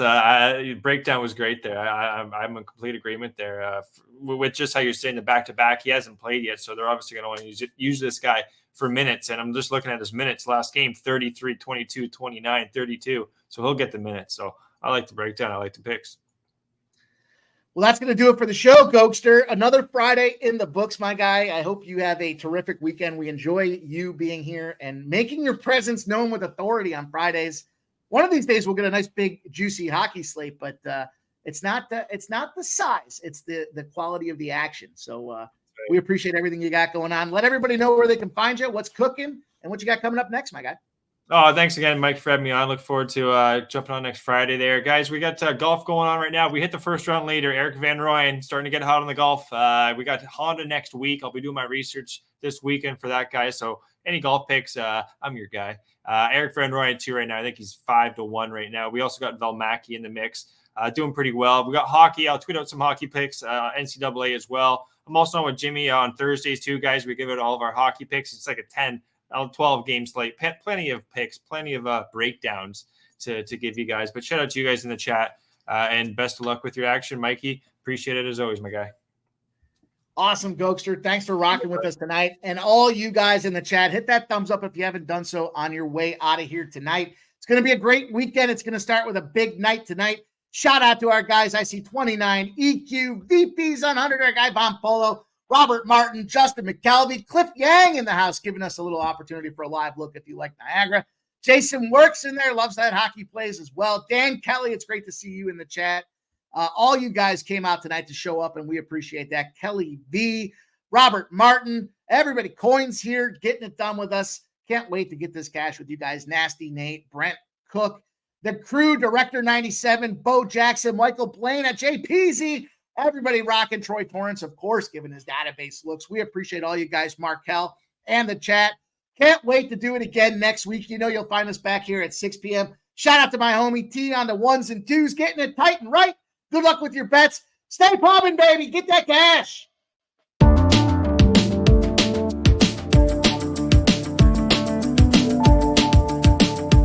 breakdown was great there. I'm in complete agreement there with just how you're saying the back-to-back. He hasn't played yet, so they're obviously going to want to use this guy for minutes. And I'm just looking at his minutes last game, 33, 22, 29, 32. So he'll get the minutes. So I like the breakdown. I like the picks. Well, that's going to do it for the show, Gokster. Another Friday in the books, my guy. I hope you have a terrific weekend. We enjoy you being here and making your presence known with authority on Fridays. One of these days, we'll get a nice, big, juicy hockey slate, but it's not the size. It's the quality of the action. So we appreciate everything you got going on. Let everybody know where they can find you, what's cooking, and what you got coming up next, my guy. Oh, thanks again, Mike, for having me on. Look forward to jumping on next Friday there. Guys, we got golf going on right now. We hit the first round leader, Eric Van Rooyen, starting to get hot on the golf. We got Honda next week. I'll be doing my research this weekend for that guy. So any golf picks, I'm your guy. Eric Van Rooyen, too, right now. I think he's 5-1 right now. We also got Velmacki in the mix, doing pretty well. We got hockey. I'll tweet out some hockey picks, NCAA as well. I'm also on with Jimmy on Thursdays, too, guys. We give out all of our hockey picks. It's like a 12 game slate, plenty of picks, plenty of breakdowns to give you guys. But shout out to you guys in the chat and best of luck with your action, Mikey. Appreciate it as always, my guy. Awesome, Gokster. Thanks for rocking with us tonight. And all you guys in the chat, hit that thumbs up if you haven't done so on your way out of here tonight. It's going to be a great weekend. It's going to start with a big night tonight. Shout out to our guys. I see 29, EQ, VPs on 100, our guy Von Polo, Robert Martin, Justin McKelvey, Cliff Yang in the house, giving us a little opportunity for a live look if you like Niagara. Jason Works in there, loves that hockey plays as well. Dan Kelly, it's great to see you in the chat. All you guys came out tonight to show up, and we appreciate that. Kelly V, Robert Martin, everybody, Coins here, getting it done with us. Can't wait to get this cash with you guys. Nasty Nate, Brent Cook, the crew, Director 97, Bo Jackson, Michael Blaine at JPZ, everybody rocking. Troy Torrance, of course, giving his database looks. We appreciate all you guys, Markel, and the chat. Can't wait to do it again next week. You know you'll find us back here at 6 p.m. Shout out to my homie T on the ones and twos, getting it tight and right. Good luck with your bets. Stay popping, baby. Get that cash.